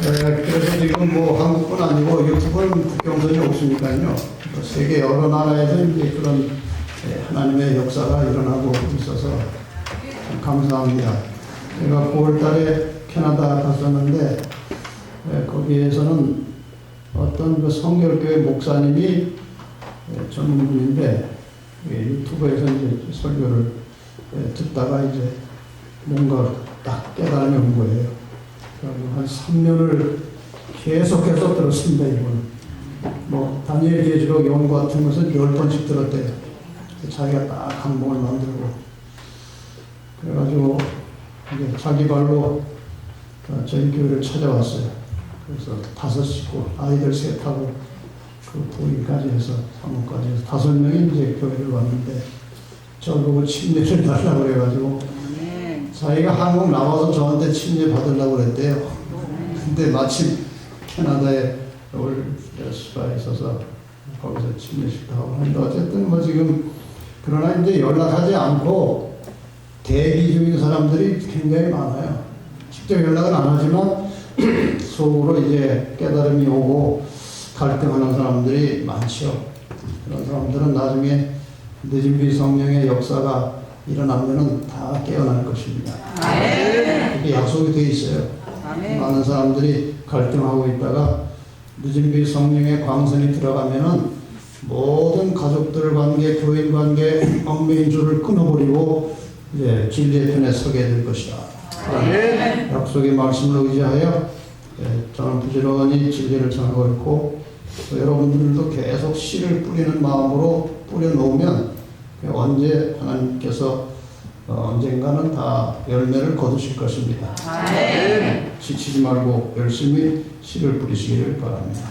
그래서 지금 뭐 한국뿐 아니고 유튜브는 국경선이 없으니까요. 세계 여러 나라에서 이제 그런 하나님의 역사가 일어나고 있어서 참 감사합니다. 제가 9월 달에 캐나다 갔었는데 거기에서는 어떤 그 성결교회 목사님이 전문인데 유튜브에서 이제 설교를 듣다가 이제 뭔가 딱 깨달음이 온 거예요. 한 3년을 계속해서 들었습니다. 이분 뭐 다니엘 계시록 연구 같은 것은 10번씩 들었대요. 자기가 딱 항목을 만들고 그래가지고 이제 자기 발로 저희 교회를 찾아왔어요. 그래서 5 식구 아이들 셋하고 그 부인까지 해서 사모까지 해서 5명이 이제 교회를 왔는데 저보고 침례를 달라고 그래가지고 자기가 한국 나와서 저한테 침례 받으려고 그랬대요. 근데 마침 캐나다에 올 수가 있어서 거기서 침례식도 하고 하는데 어쨌든 뭐 지금 그러나 이제 연락하지 않고 대기 중인 사람들이 굉장히 많아요. 직접 연락은 안 하지만 속으로 이제 깨달음이 오고 갈등하는 사람들이 많죠. 그런 사람들은 나중에 늦은비 성령의 역사가 일어나면은 다 깨어날 것입니다. 그게 약속이 되어 있어요. 많은 사람들이 갈등하고 있다가 늦은비 성령의 광선이 들어가면은 모든 가족들 관계, 교인 관계, 얽매인 줄을 끊어버리고 이제 진리의 편에 서게 될 것이다. 약속의 말씀을 의지하여 저는 부지런히 진리를 전하고 있고 여러분들도 계속 씨를 뿌리는 마음으로 뿌려놓으면 언제 하나님께서 언젠가는 다 열매를 거두실 것입니다. 지치지 말고 열심히 씨를 뿌리시기를 바랍니다.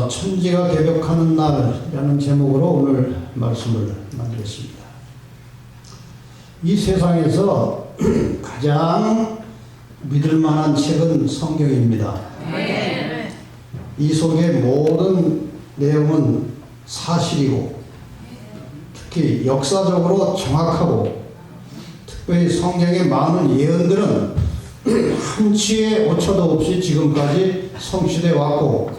천지가 개벽하는 날이라는 제목으로 오늘 말씀을 나누겠습니다. 이 세상에서 가장 믿을 만한 책은 성경입니다. 이 속의 모든 내용은 사실이고 특히 역사적으로 정확하고 특별히 성경의 많은 예언들은 한치의 오차도 없이 지금까지 성취되어 왔고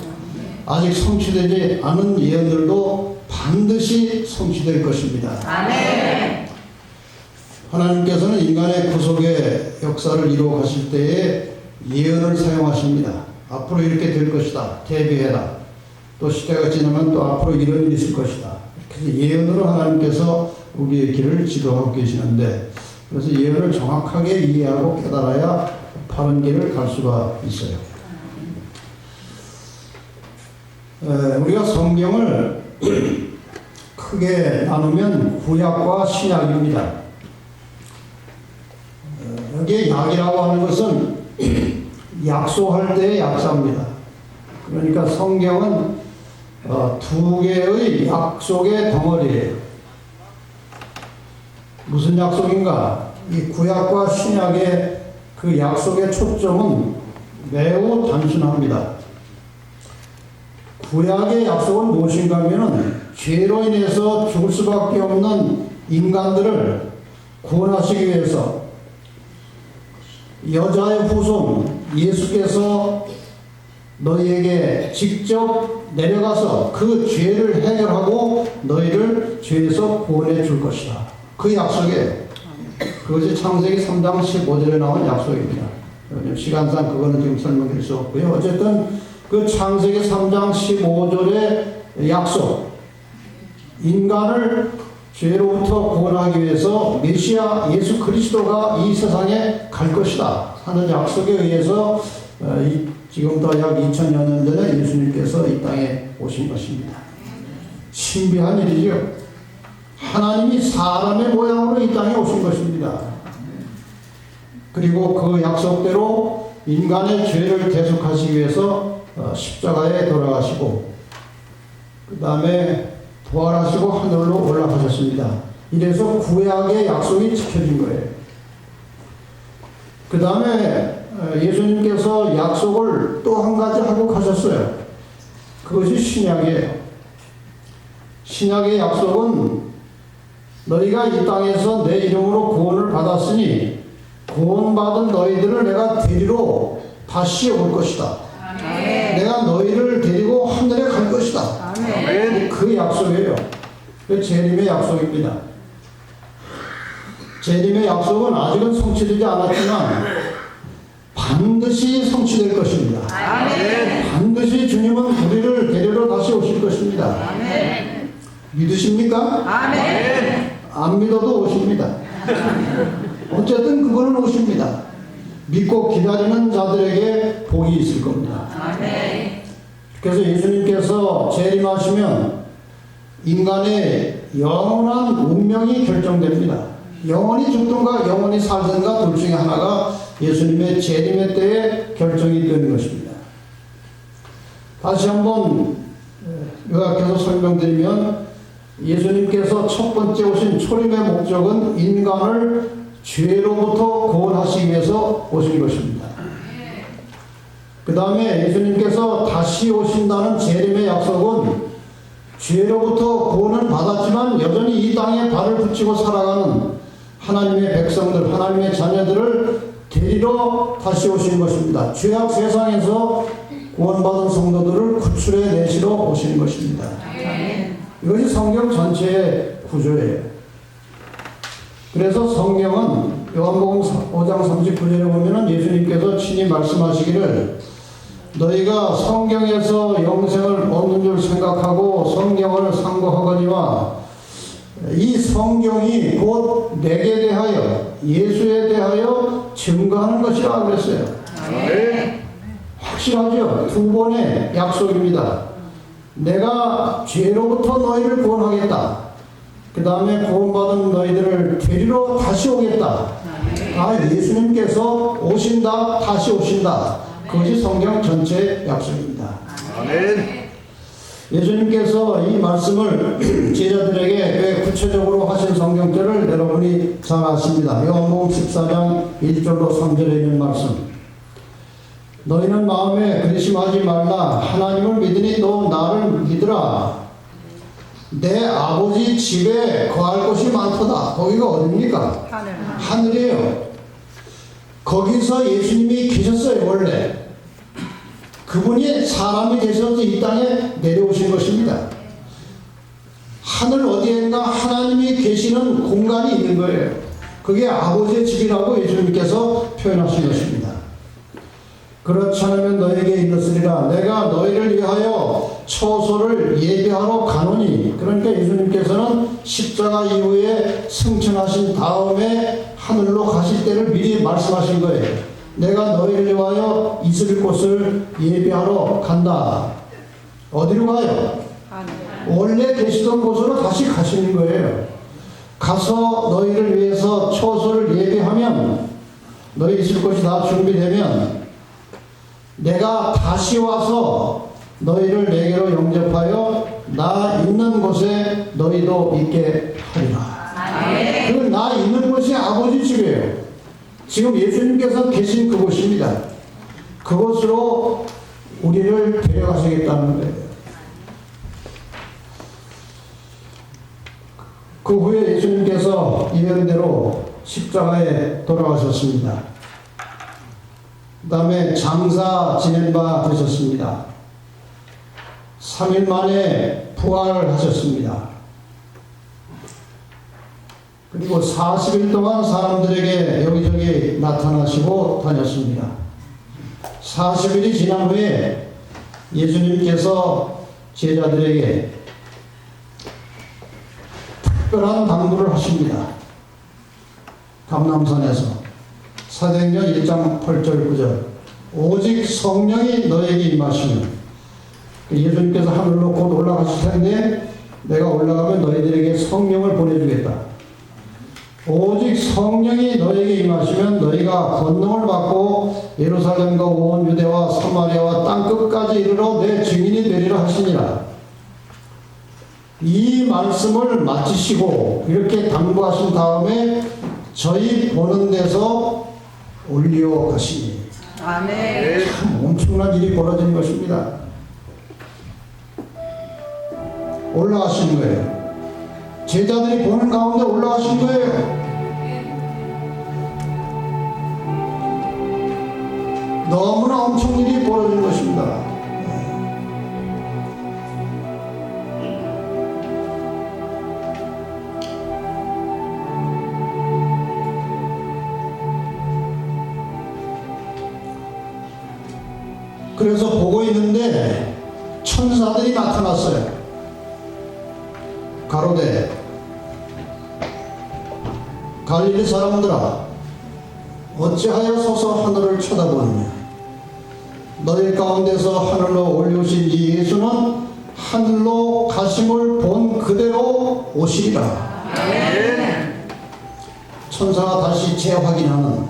아직 성취되지 않은 예언들도 반드시 성취될 것입니다. 아멘. 하나님께서는 인간의 구속의 역사를 이루어 가실 때에 예언을 사용하십니다. 앞으로 이렇게 될 것이다. 대비해라. 또 시대가 지나면 또 앞으로 이런 일이 있을 것이다. 그래서 예언으로 하나님께서 우리의 길을 지도하고 계시는데 그래서 예언을 정확하게 이해하고 깨달아야 바른 길을 갈 수가 있어요. 우리가 성경을 크게 나누면 구약과 신약입니다. 여기에 약이라고 하는 것은 약소할 때의 약사입니다. 그러니까 성경은 2개의 약속의 덩어리예요. 무슨 약속인가? 이 구약과 신약의 그 약속의 초점은 매우 단순합니다. 구약의 약속은 무엇인가 하면은 죄로 인해서 죽을 수밖에 없는 인간들을 구원하시기 위해서 여자의 후손 예수께서 너희에게 직접 내려가서 그 죄를 해결하고 너희를 죄에서 구원해 줄 것이다. 그 약속이에요. 그것이 창세기 3장 15절에 나온 약속입니다. 시간상 그거는 지금 설명할 수 없고요. 어쨌든 그 창세기 3장 15절의 약속, 인간을 죄로부터 구원하기 위해서 메시아 예수 그리스도가 이 세상에 갈 것이다 하는 약속에 의해서 지금부터 약 2000여 년 전에 예수님께서 이 땅에 오신 것입니다. 신비한 일이죠. 하나님이 사람의 모양으로 이 땅에 오신 것입니다. 그리고 그 약속대로 인간의 죄를 대속하시기 위해서 십자가에 돌아가시고 그 다음에 부활하시고 하늘로 올라가셨습니다. 이래서 구약의 약속이 지켜진 거예요. 그 다음에 예수님께서 약속을 또 한 가지 하고 가셨어요. 그것이 신약이에요. 신약의 약속은 너희가 이 땅에서 내 이름으로 구원을 받았으니 구원받은 너희들을 내가 데리러 다시 올 것이다. 아멘. 내가 너희를 데리고 하늘에 갈 것이다. 아멘. 그 약속이에요. 그 재림의 약속입니다. 재림의 약속은 아직은 성취되지 않았지만 반드시 성취될 것입니다. 아멘. 반드시 주님은 우리를 데리러 다시 오실 것입니다. 아멘. 믿으십니까? 아멘. 안 믿어도 오십니다. 어쨌든 그거는 오십니다. 믿고 기다리는 자들에게 복이 있을 겁니다. 아멘. 그래서 예수님께서 재림하시면 인간의 영원한 운명이 결정됩니다. 영원히 죽든가 영원히 살든가 둘 중에 하나가 예수님의 재림의 때에 결정이 되는 것입니다. 다시 한번 요약해서 설명드리면 예수님께서 첫 번째 오신 초림의 목적은 인간을 죄로부터 구원하시기 위해서 오신 것입니다. 그 다음에 예수님께서 다시 오신다는 재림의 약속은 죄로부터 구원은 받았지만 여전히 이 땅에 발을 붙이고 살아가는 하나님의 백성들, 하나님의 자녀들을 데리러 다시 오신 것입니다. 죄악 세상에서 구원받은 성도들을 구출해 내시러 오시는 것입니다. 이것이 성경 전체의 구조예요. 그래서 성경은 요한복음 5장 39절에 보면은 예수님께서 친히 말씀하시기를 너희가 성경에서 영생을 얻는 줄 생각하고 성경을 상고하거니와 이 성경이 곧 내게 대하여 예수에 대하여 증거하는 것이라 그랬어요. 확실하죠? 두 번의 약속입니다. 내가 죄로부터 너희를 구원하겠다. 그 다음에 구원받은 너희들을 데리러 다시 오겠다. 예수님께서 오신다, 다시 오신다. 그것이 성경 전체의 약속입니다. 아멘. 예수님께서 이 말씀을 제자들에게 왜 구체적으로 하신 성경절을 여러분이 잘 아십니다. 요한복음 14장 1절로 3절에 있는 말씀. 너희는 마음에 근심하지 말라. 하나님을 믿으니 또 나를 믿으라. 내 아버지 집에 거할 곳이 많도다. 거기가 어딥니까? 하늘이에요. 거기서 예수님이 계셨어요. 원래 그분이 사람이 되셔서 이 땅에 내려오신 것입니다. 하늘 어디엔가 하나님이 계시는 공간이 있는 거예요. 그게 아버지의 집이라고 예수님께서 표현하신 것입니다. 그렇지 않으면 너에게 이르으리라. 내가 너희를 위하여 처소를 예비하러 가노니. 그러니까 예수님께서는 십자가 이후에 승천하신 다음에 하늘로 가실 때를 미리 말씀하신 거예요. 내가 너희를 위하여 있을 곳을 예비하러 간다. 어디로 가요? 원래 계시던 곳으로 다시 가시는 거예요. 가서 너희를 위해서 처소를 예비하면 너희 있을 곳이 다 준비되면 내가 다시 와서 너희를 내게로 영접하여 나 있는 곳에 너희도 있게 하리라. 그 나 있는 곳이 아버지 집이에요. 지금 예수님께서 계신 그곳입니다. 그곳으로 우리를 데려가시겠다는 거예요. 그 후에 예수님께서 예언대로 십자가에 돌아가셨습니다. 그 다음에 장사 지낸 바 되셨습니다. 3일 만에 부활하셨습니다. 그리고 40일 동안 사람들에게 여기저기 나타나시고 다녔습니다. 40일이 지난 후에 예수님께서 제자들에게 특별한 당부를 하십니다. 감람산에서 사도행전 1장 8절 9절 오직 성령이 너에게 임하시면 예수님께서 하늘로 곧 올라가실 텐데 내가 올라가면 너희들에게 성령을 보내주겠다. 오직 성령이 너에게 임하시면 너희가 권능을 받고 예루살렘과 온 유대와 사마리아와 땅끝까지 이르러 내 증인이 되리라 하시니라. 이 말씀을 마치시고 이렇게 당부하신 다음에 저희 보는 데서 올려가시니. 아멘. 참 엄청난 일이 벌어진 것입니다. 올라가신 거예요. 제자들이 보는 가운데 올라가신 거예요. 너무나 엄청 일이 벌어진 것입니다. 그래서 보고 있는데 천사들이 나타났어요. 가로되 갈릴리 사람들아 어찌하여 서서 하늘을 쳐다보느냐. 너희 가운데서 하늘로 올리우신 이 예수는 하늘로 가심을 본 그대로 오시리라. 천사가 다시 재확인하는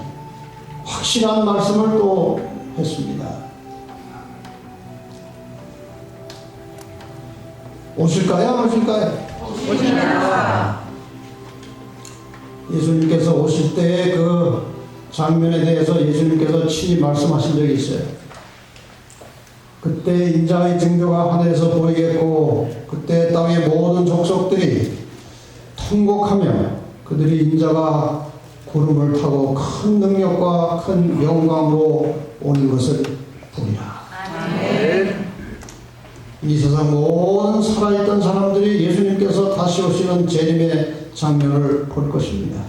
확실한 말씀을 또 했습니다. 오실까요? 안 오실까요? 오시리라. 예수님께서 오실 때의 그 장면에 대해서 예수님께서 친히 말씀하신 적이 있어요. 그때 인자의 증거가 하늘에서 보이겠고 그때 땅의 모든 족속들이 통곡하며 그들이 인자가 구름을 타고 큰 능력과 큰 영광으로 오는 것을 보리라. 이 세상 모든 살아있던 사람들이 예수님께서 다시 오시는 재림의 장면을 볼 것입니다.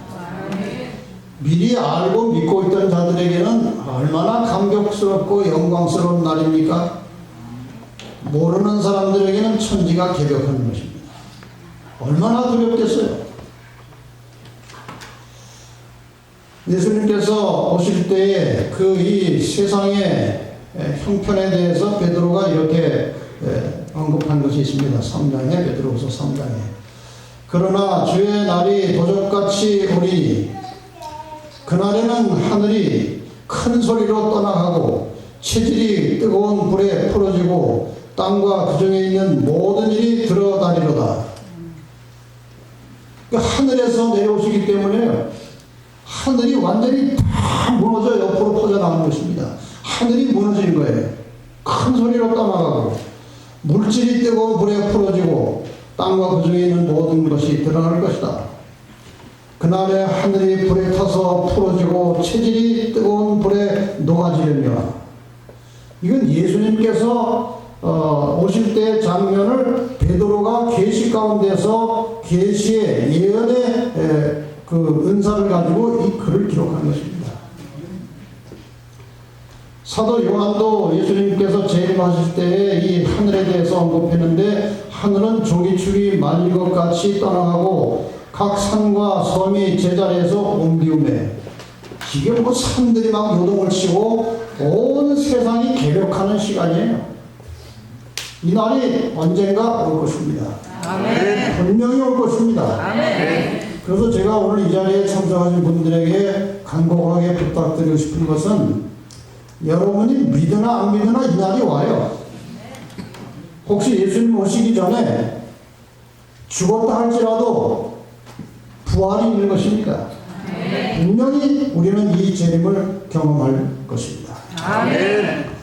미리 알고 믿고 있던 자들에게는 얼마나 감격스럽고 영광스러운 날입니까? 모르는 사람들에게는 천지가 개벽하는 것입니다. 얼마나 두렵겠어요? 예수님께서 오실 때에 그 이 세상의 형편에 대해서 베드로가 이렇게 언급한 것이 있습니다. 3장에 베드로후서 3장에 그러나 주의 날이 도적같이 오리니 그날에는 하늘이 큰 소리로 떠나가고 체질이 뜨거운 불에 풀어지고 땅과 그 중에 있는 모든 일이 들어다니로다. 하늘에서 내려오시기 때문에 하늘이 완전히 다 무너져 옆으로 퍼져나가는 것입니다. 하늘이 무너지는 거예요. 큰 소리로 떠나가고 물질이 뜨거운 불에 풀어지고 땅과 그 중에 있는 모든 것이 드러날 것이다. 그날에 하늘이 불에 타서 풀어지고 체질이 뜨거운 불에 녹아지려며. 이건 예수님께서 오실 때의 장면을 베드로가 계시 가운데서 계시의 예언의 그 은사를 가지고 이 글을 기록한 것입니다. 사도 요한도 예수님께서 재림하실 때에 이 하늘에 대해서 언급했는데 하늘은 종이축이 말린 것 같이 떠나가고 각 산과 섬이 제자리에서 옮기우매. 이게 뭐 산들이 막 요동을 치고 온 세상이 개벽하는 시간이에요. 이 날이 언젠가 올 것입니다. 아멘. 분명히 올 것입니다. 아멘. 그래서 제가 오늘 이 자리에 참석하신 분들에게 간곡하게 부탁드리고 싶은 것은 여러분이 믿으나 안 믿으나 이 날이 와요. 혹시 예수님 오시기 전에 죽었다 할지라도 부활이 있는 것입니다. 분명히 우리는 이 재림을 경험할 것입니다. 아멘.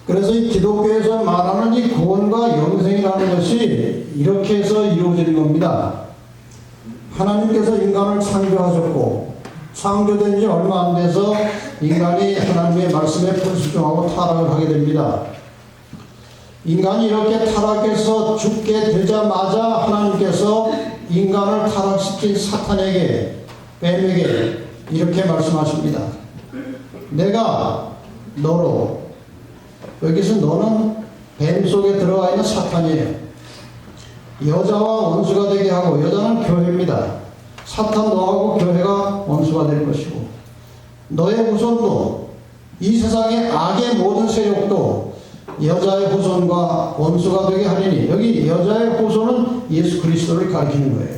그래서 이 기독교에서 말하는 이 구원과 영생이라는 것이 이렇게 해서 이루어지는 겁니다. 하나님께서 인간을 창조하셨고 창조된 지 얼마 안 돼서 인간이 하나님의 말씀에 불순종하고 타락을 하게 됩니다. 인간이 이렇게 타락해서 죽게 되자마자 하나님께서 인간을 타락시킨 사탄에게, 뱀에게 이렇게 말씀하십니다. 내가 너로, 여기서 너는 뱀 속에 들어가 있는 사탄이에요. 여자와 원수가 되게 하고, 여자는 교회입니다. 사탄 너하고 교회가 원수가 될 것이고, 너의 후손도, 이 세상의 악의 모든 세력도 여자의 후손과 원수가 되게 하리니, 여기 여자의 후손은 예수 그리스도를 가리키는 거예요.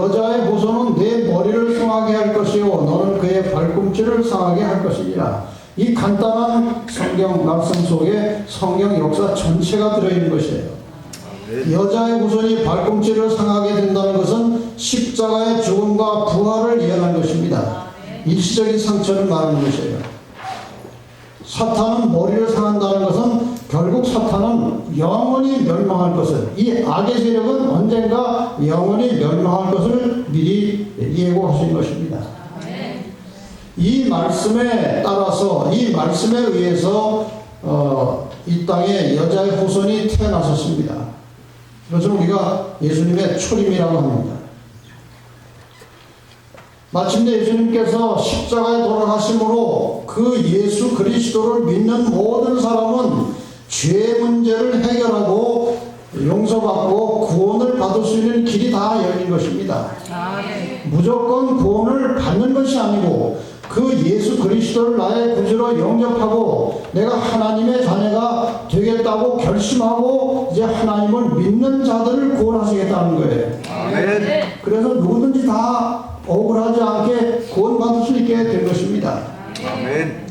여자의 후손은 내 머리를 상하게 할 것이요 너는 그의 발꿈치를 상하게 할 것이니라. 이 간단한 성경 말씀 속에 성경 역사 전체가 들어있는 것이에요. 여자의 후손이 발꿈치를 상하게 된다는 것은 십자가의 죽음과 부활을 예언한 것입니다. 일시적인 상처를 말하는 것이에요. 사탄은 머리를 상한다는 것은 결국 사탄은 영원히 멸망할 것을, 이 악의 세력은 언젠가 영원히 멸망할 것을 미리 예고하신 것입니다. 이 말씀에 따라서, 이 말씀에 의해서 이 땅에 여자의 후손이 태어났었습니다. 이것을 우리가 예수님의 초림이라고 합니다. 마침내 예수님께서 십자가에 돌아가심으로 그 예수 그리스도를 믿는 모든 사람은 죄 문제를 해결하고 용서받고 구원을 받을 수 있는 길이 다 열린 것입니다. 무조건 구원을 받는 것이 아니고 그 예수 그리스도를 나의 구주로 영접하고 내가 하나님의 자녀가 되겠다고 결심하고 이제 하나님을 믿는 자들을 구원하시겠다는 거예요. 아멘. 그래서 누구든지 다 억울하지 않게 구원받을 수 있게 된 것입니다. 아멘.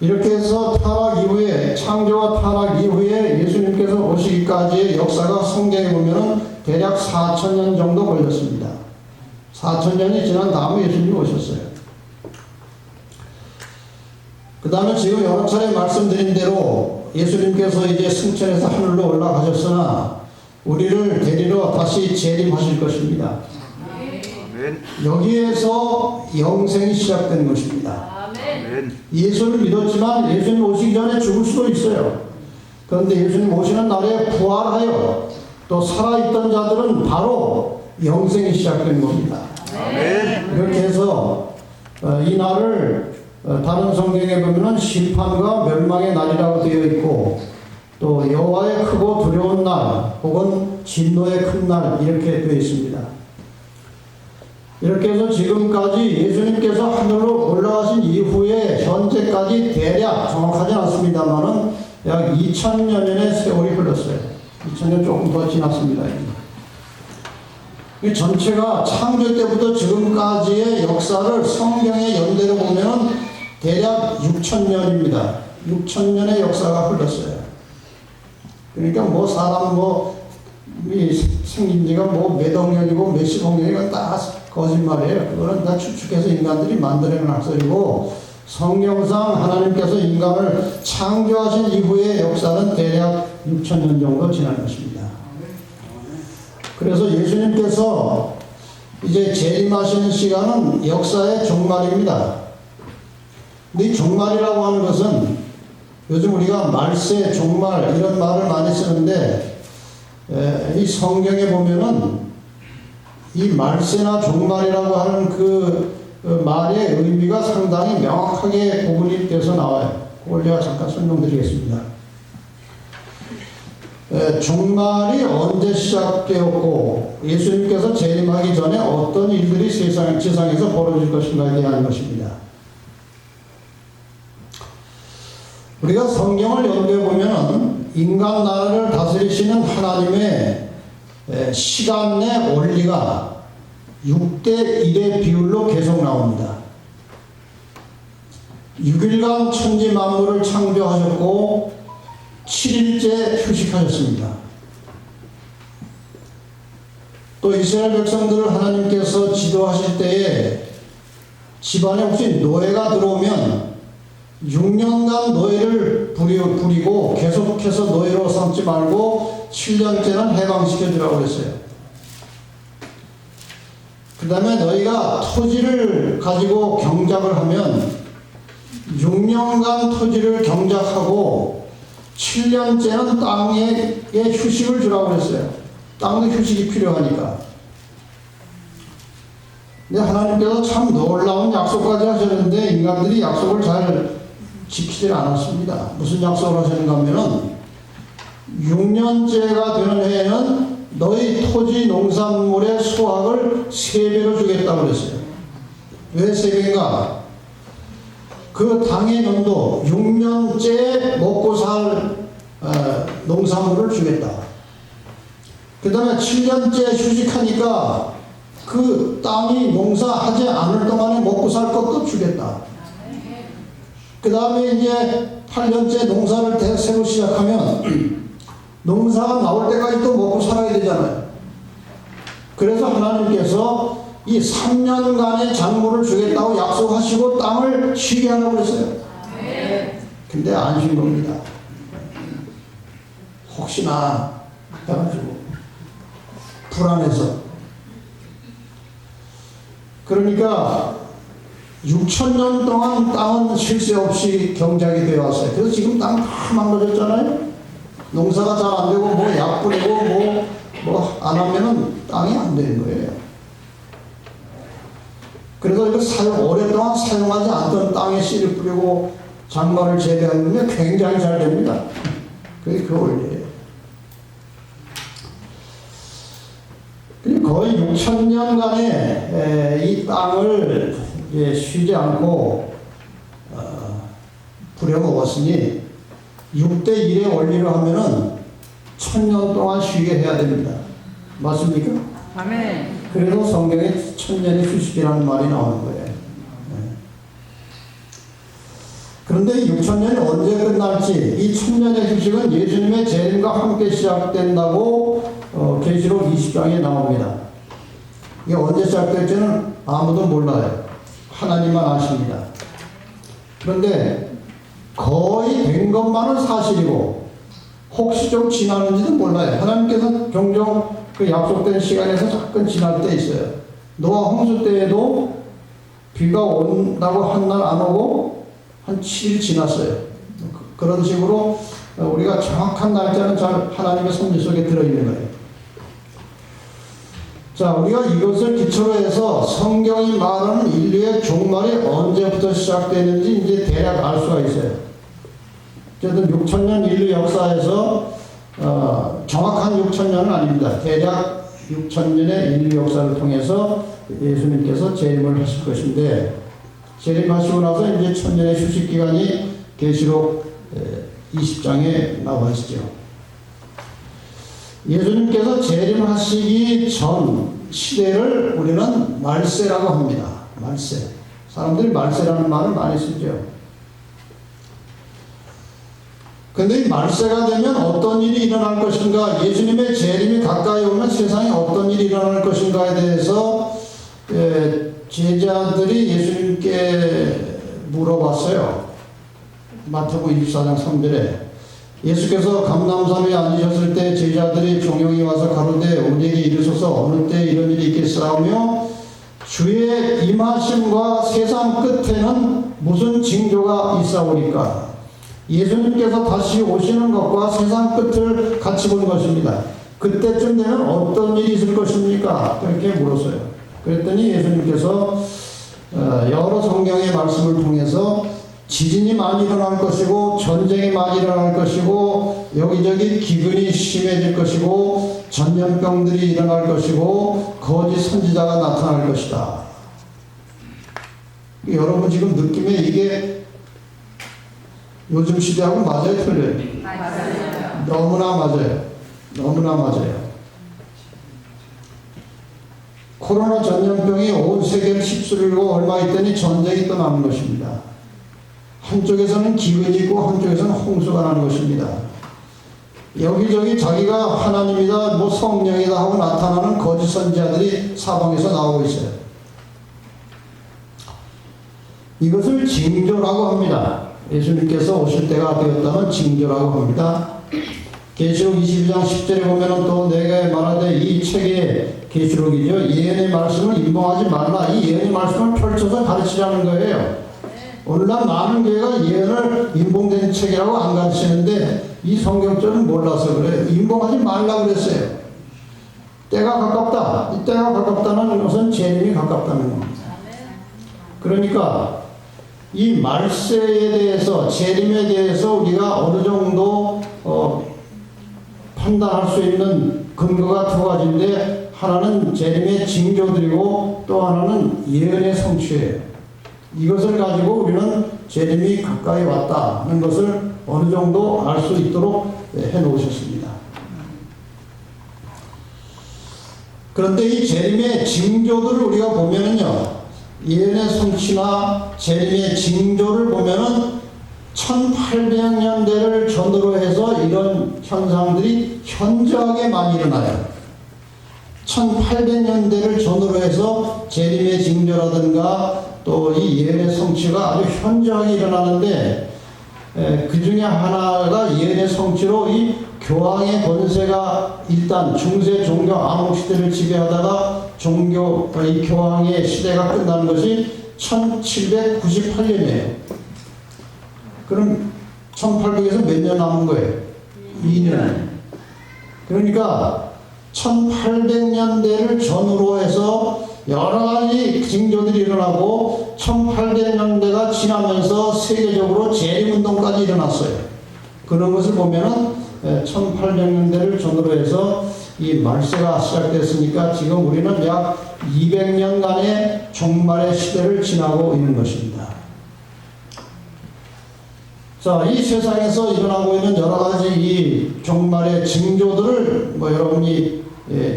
이렇게 해서 타락 이후에, 창조와 타락 이후에 예수님께서 오시기까지의 역사가 성경에 보면 대략 4,000년 정도 걸렸습니다. 4,000년이 지난 다음에 예수님이 오셨어요. 그 다음에 지금 여러 차례 말씀드린 대로 예수님께서 이제 승천해서 하늘로 올라가셨으나 우리를 데리러 다시 재림하실 것입니다. 아멘. 여기에서 영생이 시작된 것입니다. 아멘. 예수를 믿었지만 예수님 오시기 전에 죽을 수도 있어요. 그런데 예수님 오시는 날에 부활하여 또 살아있던 자들은 바로 영생이 시작된 겁니다. 아멘. 이렇게 해서 이 날을 다른 성경에 보면 심판과 멸망의 날이라고 되어 있고 또 여호와의 크고 두려운 날 혹은 진노의 큰 날 이렇게 되어 있습니다. 이렇게 해서 지금까지 예수님께서 하늘로 올라가신 이후에 현재까지 대략 정확하지 않습니다만은 약 2000년의 세월이 흘렀어요. 2000년 조금 더 지났습니다. 이 전체가 창조 때부터 지금까지의 역사를 성경의 연대로 보면 대략 6000년입니다. 6000년의 역사가 흘렀어요. 그러니까 뭐 사람 생긴 지가 몇억 년이고 몇십억 년이고 다 거짓말이에요. 그거는 다 추측해서 인간들이 만들어낸 학설이고 성경상 하나님께서 인간을 창조하신 이후의 역사는 대략 6000년 정도 지난 것입니다. 그래서 예수님께서 이제 재림하시는 시간은 역사의 종말입니다. 근데 이 종말이라고 하는 것은 요즘 우리가 말세, 종말 이런 말을 많이 쓰는데 이 성경에 보면은 이 말세나 종말이라고 하는 그 말의 의미가 상당히 명확하게 구분이 돼서 나와요. 그걸 제가 잠깐 설명드리겠습니다. 종말이 언제 시작되었고 예수님께서 재림하기 전에 어떤 일들이 지상에서 벌어질 것인가에 대한 것입니다. 우리가 성경을 연구해 보면 인간 나라를 다스리시는 하나님의 시간 내 원리가 6대 1의 비율로 계속 나옵니다. 6일간 천지 만물을 창조하셨고 7일째 휴식하셨습니다. 또 이스라엘 백성들을 하나님께서 지도하실 때에 집안에 혹시 노예가 들어오면 6년간 노예를 부리고 계속해서 노예로 삼지 말고 7년째는 해방시켜 주라고 했어요. 그 다음에 너희가 토지를 가지고 경작을 하면 6년간 토지를 경작하고 7년째는 땅에 휴식을 주라고 했어요. 땅도 휴식이 필요하니까. 근데 하나님께서 참 놀라운 약속까지 하셨는데 인간들이 약속을 잘 지키질 않았습니다. 무슨 약속을 하셨는가 하면은 6년째가 되는 해에는 너희 토지 농산물의 수확을 3배로 주겠다고 그랬어요. 왜 3배인가? 그 당의 년도 6년째 먹고 살 농산물을 주겠다. 그 다음에 7년째 휴식하니까 그 땅이 농사하지 않을 동안에 먹고 살 것도 주겠다. 그 다음에 이제 8년째 농사를 새로 시작하면 농사가 나올 때까지 또 먹고 살아야 되잖아요. 그래서 하나님께서 이 3년간의 작물을 주겠다고 약속하시고 땅을 쉬게 하라고 그랬어요. 근데 안 쉰 겁니다. 혹시나 해가지고 불안해서. 그러니까 6,000년 동안 땅은 쉴 새 없이 경작이 되어 왔어요. 그래서 지금 땅 다 망가졌잖아요. 농사가 잘 안 되고 뭐 약 뿌리고 뭐 안 하면은 땅이 안 되는 거예요. 그래서 이거 오랫동안 사용하지 않던 땅에 씨를 뿌리고 작물을 재배하면 굉장히 잘 됩니다. 그게 그 원리예요. 거의 6,000년간의 이 땅을 이제 쉬지 않고 부려먹었으니 6대1의 원리로 하면은 1,000년 동안 쉬게 해야 됩니다. 맞습니까? 아멘. 그래도 성경에 1,000년의 휴식이라는 말이 나오는 거예요. 그런데 6,000년이 언제 끝날지, 이 1,000년의 휴식은 예수님의 재림과 함께 시작된다고 계시록 20장에 나옵니다. 이게 언제 시작될지는 아무도 몰라요. 하나님만 아십니다. 그런데 거의 된 것만은 사실이고 혹시 좀 지나는지도 몰라요. 하나님께서 종종 그 약속된 시간에서 잠깐 지날 때 있어요. 노아 홍수 때에도 비가 온다고 한 날 안 오고 한 7일 지났어요. 그런 식으로 우리가 정확한 날짜는 잘 하나님의 섭리 속에 들어있는 거예요. 자, 우리가 이것을 기초로 해서 성경이 말하는 인류의 종말이 언제부터 시작되는지 이제 대략 알 수가 있어요. 어쨌든 6,000년 인류 역사에서 정확한 6,000년은 아닙니다. 대략 6,000년의 인류 역사를 통해서 예수님께서 재림을 하실 것인데, 재림하시고 나서 이제 1,000년의 휴식 기간이 계시록 20장에 나와 있죠. 예수님께서 재림하시기 전 시대를 우리는 말세라고 합니다. 말세. 사람들이 말세라는 말을 많이 쓰죠. 근데 이 말세가 되면 어떤 일이 일어날 것인가, 예수님의 재림이 가까이 오면 세상에 어떤 일이 일어날 것인가에 대해서 제자들이 예수님께 물어봤어요. 마태복음 24장 3절에 예수께서 감람산에 앉으셨을 때 제자들이 종용이 와서 가로되 우리에게 이르소서 어느 때 이런 일이 있겠사오며 주의 임하심과 세상 끝에는 무슨 징조가 있사오리까. 예수님께서 다시 오시는 것과 세상 끝을 같이 본 것입니다. 그때쯤 되면 어떤 일이 있을 것입니까? 그렇게 물었어요. 그랬더니 예수님께서 여러 성경의 말씀을 통해서 지진이 많이 일어날 것이고 전쟁이 많이 일어날 것이고 여기저기 기근이 심해질 것이고 전염병들이 일어날 것이고 거짓 선지자가 나타날 것이다. 여러분 지금 느낌에 이게 요즘 시대하고 맞아요, 틀려요? 맞아요. 너무나 맞아요. 너무나 맞아요. 코로나 전염병이 온 세계를 휩쓸고 얼마 있더니 전쟁이 또 나는 것입니다. 한쪽에서는 기근이 있고 한쪽에서는 홍수가 나는 것입니다. 여기저기 자기가 하나님이다, 뭐 성령이다 하고 나타나는 거짓 선지자들이 사방에서 나오고 있어요. 이것을 징조라고 합니다. 예수님께서 오실 때가 되었다면 징조라고 합니다. 계시록 22장 10절에 보면은 또 내가 말하되 이 책에 계시록이죠. 예언의 말씀을 임봉하지 말라. 이 예언의 말씀을 펼쳐서 가르치라는 거예요. 오늘날 많은 교회가 예언을 임봉된 책이라고 안 가르치는데 이 성경절은 몰라서 그래요. 임봉하지 말라고 그랬어요. 때가 가깝다. 이 때가 가깝다는 것은 재림이 가깝다는 겁니다. 그러니까 이 말세에 대해서, 재림에 대해서 우리가 어느 정도 판단할 수 있는 근거가 두 가지인데, 하나는 재림의 징조들이고 또 하나는 예언의 성취예요. 이것을 가지고 우리는 재림이 가까이 왔다는 것을 어느 정도 알 수 있도록 해놓으셨습니다. 그런데 이 재림의 징조들을 우리가 보면은요, 예언의 성취나 재림의 징조를 보면은 1800년대를 전후로 해서 이런 현상들이 현저하게 많이 일어나요. 1800년대를 전후로 해서 재림의 징조라든가 또 이 예언의 성취가 아주 현저하게 일어나는데, 그 중에 하나가 예언의 성취로 이 교황의 권세가 일단 중세 종교 암흑 시대를 지배하다가 종교, 이 교황의 시대가 끝나는 것이 1798년이에요. 그럼 1800에서 몇 년 남은 거예요? 2년. 그러니까 1800년대를 전후로 해서 여러 가지 징조들이 일어나고 1800년대가 지나면서 세계적으로 재림운동까지 일어났어요. 그런 것을 보면은 1800년대를 전후로 해서 이 말세가 시작됐으니까 지금 우리는 약 200년간의 종말의 시대를 지나고 있는 것입니다. 자, 이 세상에서 일어나고 있는 여러 가지 이 종말의 징조들을 여러분이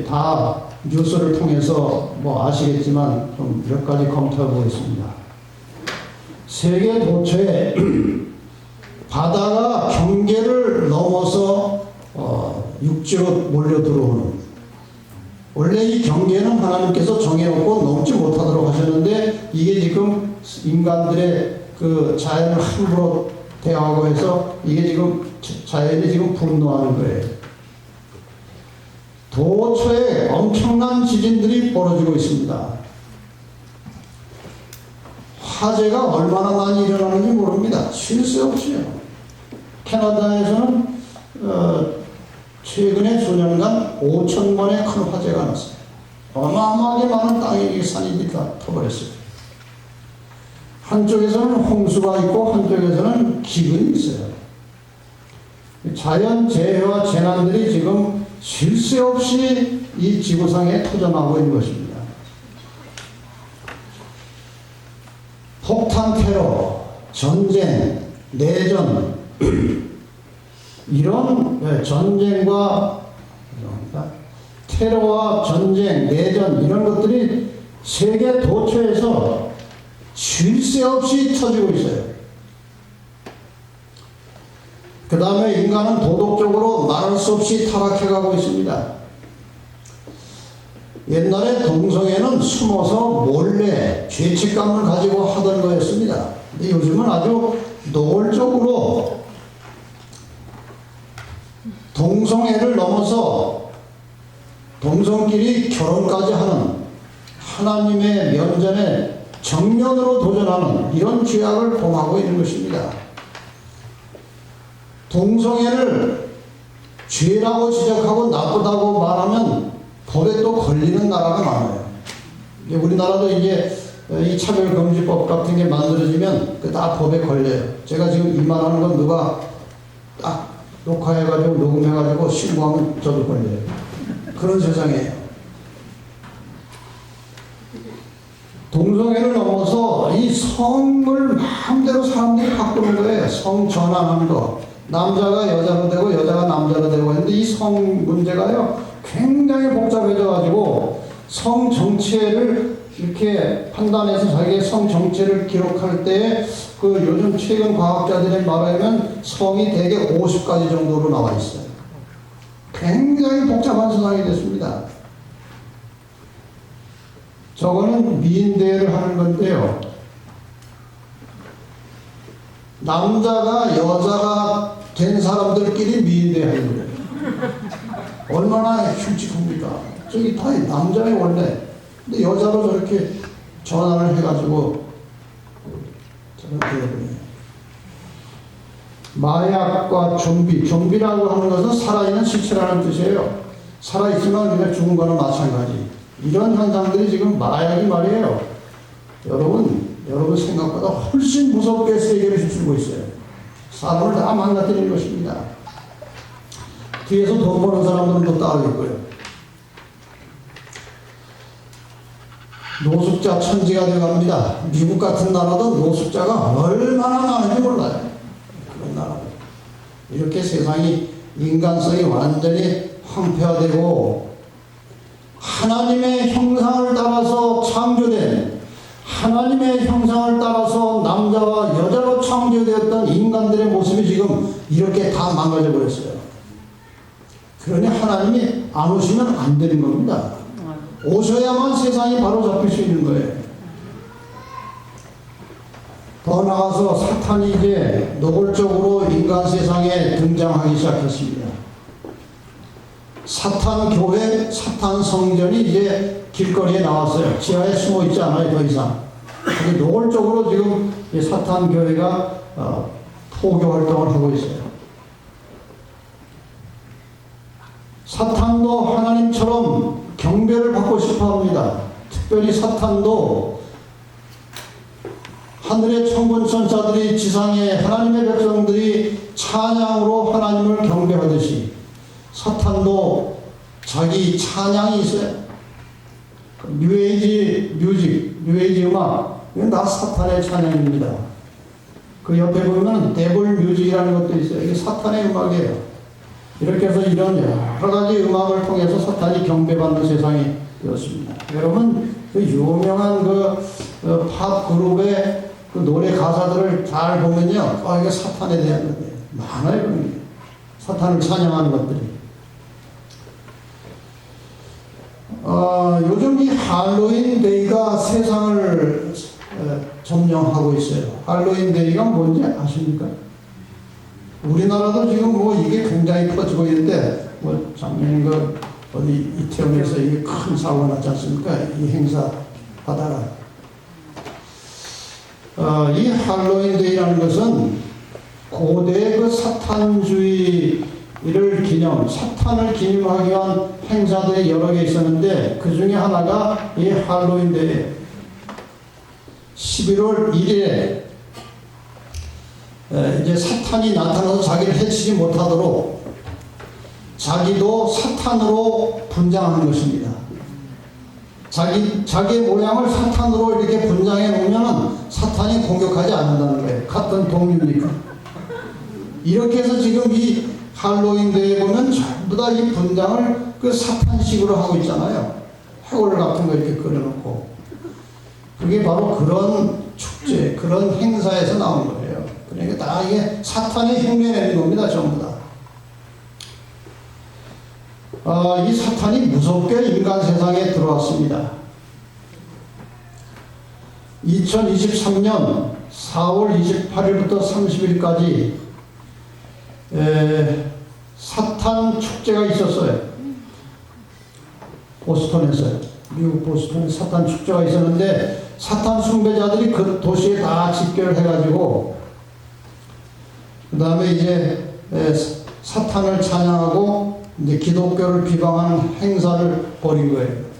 다 뉴스를 통해서 아시겠지만 좀 몇 가지 검토해 보겠습니다. 세계 도처에 바다가 경계를 넘어서 육지로 몰려 들어오는, 원래 이 경계는 하나님께서 정해놓고 넘지 못하도록 하셨는데 이게 지금 인간들의 그 자연을 함부로 대하고 해서 이게 지금 자연이 지금 분노하는 거예요. 도처에 엄청난 지진들이 벌어지고 있습니다. 화재가 얼마나 많이 일어나는지 모릅니다. 쉴 새 없이요. 캐나다에서는 최근에 수년간 5,000번의 큰 화재가 났어요. 어마어마하게 많은 땅이 산이 다 터버렸어요. 한쪽에서는 홍수가 있고 한쪽에서는 기근이 있어요. 자연재해와 재난들이 지금 쉴 새 없이 이 지구상에 터져나오고 있는 것입니다. 폭탄 테러, 전쟁, 내전, 이런 전쟁과 테러와 전쟁, 내전 이런 것들이 세계 도처에서 쉴 새 없이 터지고 있어요. 그 다음에 인간은 도덕적으로 말할 수 없이 타락해가고 있습니다. 옛날에 동성애는 숨어서 몰래 죄책감을 가지고 하던 거였습니다. 근데 요즘은 아주 노골적으로 동성애를 넘어서 동성끼리 결혼까지 하는, 하나님의 면전에 정면으로 도전하는 이런 죄악을 범하고 있는 것입니다. 동성애를 죄라고 지적하고 나쁘다고 말하면 법에 또 걸리는 나라가 많아요. 우리나라도 이제 이 차별금지법 같은 게 만들어지면 그 다 법에 걸려요. 제가 지금 이 말하는 건 누가 딱 녹화해가지고 녹음해가지고 신고하면 저도 걸려요. 그런 세상이에요. 동성애를 넘어서 이 성을 마음대로 사람들이 바꾸는 거예요. 성 전환하는 거. 남자가 여자로 되고 여자가 남자로 되고 했는데 이 성 문제가요 굉장히 복잡해져가지고 성 정체를 이렇게 판단해서 자기의 성 정체를 기록할 때 그 요즘 최근 과학자들의 말에 의하면 성이 대개 50가지 정도로 나와 있어요. 굉장히 복잡한 세상이 됐습니다. 저거는 미인대회를 하는 건데요. 남자가 여자가 된 사람들끼리 미인대회 하는 거예요. 얼마나 흉측합니까? 저기 다 남자의 원래. 근데 여자로 저렇게 전환을 해가지고 저렇게 해버려요. 마약과 좀비. 좀비라고 하는 것은 살아있는 시체라는 뜻이에요. 살아있으면 그냥 죽은 거나 마찬가지. 이런 현상들이 지금 마약이 말이에요. 여러분 생각보다 훨씬 무섭게 세계를 휩쓸고 있어요. 사람을 다 망가뜨리는 것입니다. 뒤에서 돈 버는 사람들은 또 따로 있고요. 노숙자 천지가 되어갑니다. 미국 같은 나라도 노숙자가 얼마나 많은지 몰라요. 그런 나라. 이렇게 세상이 인간성이 완전히 황폐화되고 하나님의 형상을 따라서 창조된, 하나님의 형상을 따라서 남자와 여자로 창조되었던 인간들의 모습이 지금 이렇게 다 망가져 버렸어요. 그러니 하나님이 안 오시면 안 되는 겁니다. 오셔야만 세상이 바로 잡힐 수 있는 거예요. 더 나아가서 사탄이 이제 노골적으로 인간 세상에 등장하기 시작했습니다. 사탄 교회, 사탄 성전이 이제 길거리에 나왔어요. 지하에 숨어 있지 않아요, 더 이상. 아주 노골적으로 지금 이 사탄 교회가 포교 활동을 하고 있어요. 사탄도 하나님처럼 경배를 받고 싶어 합니다. 특별히 사탄도 하늘의 천군 천사들이 지상에 하나님의 백성들이 찬양으로 하나님을 경배하듯이 사탄도 자기 찬양이 있어요. 뉴에이지 뮤직, 뉴에이지 음악, 이건 다 사탄의 찬양입니다. 그 옆에 보면 데블 뮤직이라는 것도 있어요. 이게 사탄의 음악이에요. 이렇게 해서 이런 여러 가지 음악을 통해서 사탄이 경배받는 세상이 되었습니다. 여러분, 그 유명한 팝 그룹의 그 노래 가사들을 잘 보면요. 이게 사탄에 대한 거예요. 많아요. 그런 게. 사탄을 찬양하는 것들이. 요즘 이 할로윈 데이가 세상을 점령하고 있어요. 할로윈 데이가 뭔지 아십니까? 우리나라도 지금 뭐 이게 굉장히 퍼지고 있는데, 뭐 작년 어디 이태원에서 이게 큰 사고가 났지 않습니까? 이 행사 하다가. 이 할로윈 데이라는 것은 고대 그 사탄주의를 사탄을 기념하기 위한 행사들이 여러 개 있었는데, 그 중에 하나가 이 할로윈 데이. 11월 1일에 이제 사탄이 나타나서 자기를 해치지 못하도록 자기도 사탄으로 분장하는 것입니다. 자기의 모양을 사탄으로 이렇게 분장해 놓으면 사탄이 공격하지 않는다는 거예요. 같은 동료니까. 이렇게 해서 지금 이 할로윈 데이에 보면 전부 다 이 분장을 그 사탄식으로 하고 있잖아요. 해골 같은 거 이렇게 그려놓고. 그게 바로 그런 축제, 그런 행사에서 나온 거예요. 그러니까 다 이게 사탄이 흉내내는 겁니다, 전부 다. 이 사탄이 무섭게 인간 세상에 들어왔습니다. 2023년 4월 28일부터 30일까지 사탄 축제가 있었어요. 보스턴에서요. 미국 보스턴에 사탄 축제가 있었는데 사탄 숭배자들이 그 도시에 다 집결을 해가지고 그 다음에 이제 사탄을 찬양하고 이제 기독교를 비방하는 행사를 벌인 거예요.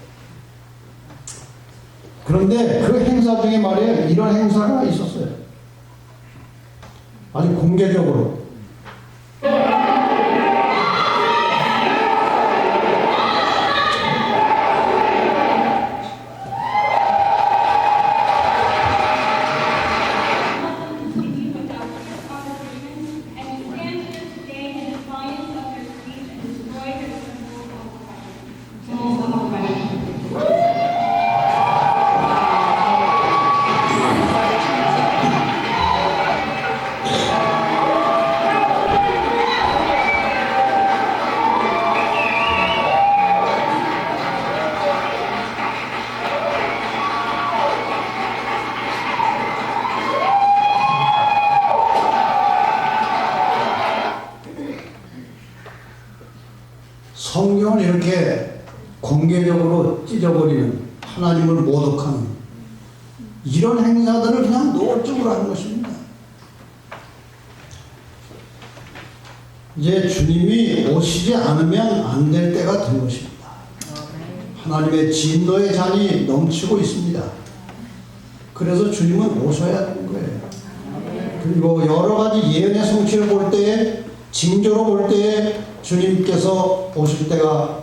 그런데 그 행사 중에 말이에요, 이런 행사가 있었어요. 아주 공개적으로. 성경을 이렇게 공개적으로 찢어버리는, 하나님을 모독하는 이런 행사들을 그냥 노골적으로 하는 것입니다. 이제 주님이 오시지 않으면 안 될 때가 된 것입니다. 하나님의 진노의 잔이 넘치고 있습니다. 그래서 주님은 오셔야 되는 거예요. 그리고 여러 가지 예언의 성취를 볼 때에, 징조로 볼 때에 주님께서 오실 때가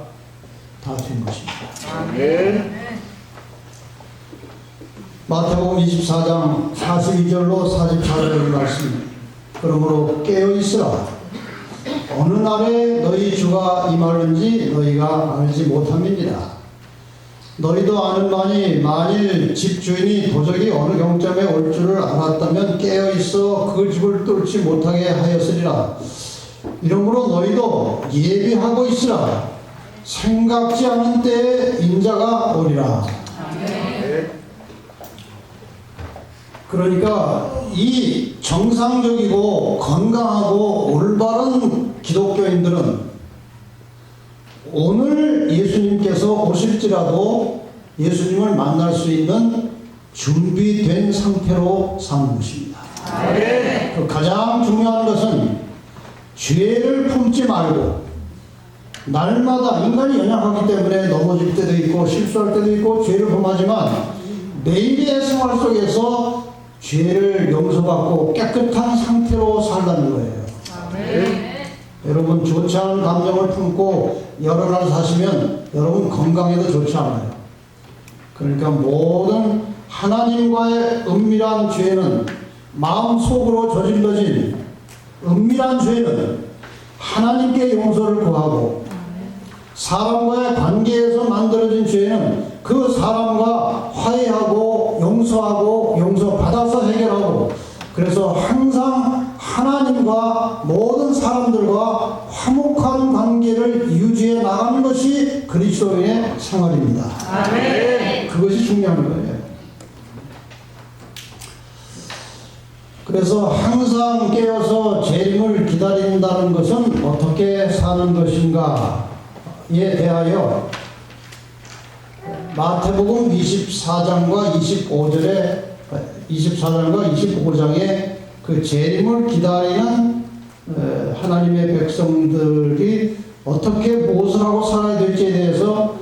다 된 것입니다. 아멘. 마태복음 24장 42절로 44절 말씀. 그러므로 깨어있으라. 어느 날에 너희 주가 임하는지 너희가 알지 못함이니라. 너희도 아는 바니 만일 집주인이 도적이 어느 경점에 올 줄을 알았다면 깨어있어 그 집을 뚫지 못하게 하였으리라. 이러므로 너희도 예비하고 있으라. 생각지 않은 때에 인자가 오리라. 그러니까 이 정상적이고 건강하고 올바른 기독교인들은 오늘 예수님께서 오실지라도 예수님을 만날 수 있는 준비된 상태로 사는 것입니다. 그 가장 중요한 것은 죄를 품지 말고, 날마다 인간이 연약하기 때문에 넘어질 때도 있고 실수할 때도 있고 죄를 범하지만 매일의 생활 속에서 죄를 용서받고 깨끗한 상태로 살라는 거예요. 여러분, 좋지 않은 감정을 품고 여러 날 사시면 여러분 건강에도 좋지 않아요. 그러니까 모든 하나님과의 은밀한 죄는, 마음속으로 저질러진 은밀한 죄는 하나님께 용서를 구하고, 사람과의 관계에서 만들어진 죄는 그 사람과 화해하고 용서하고 용서받아서 해결하고, 그래서 항상 하나님과 모든 사람들과 화목한 관계를 유지해 나가는 것이 그리스도인의 생활입니다. 그것이 중요한 거예요. 그래서 항상 깨어서 재림을 기다린다는 것은 어떻게 사는 것인가에 대하여 마태복음 24장과 25장에 그 재림을 기다리는 하나님의 백성들이 어떻게 무엇을 하고 살아야 될지에 대해서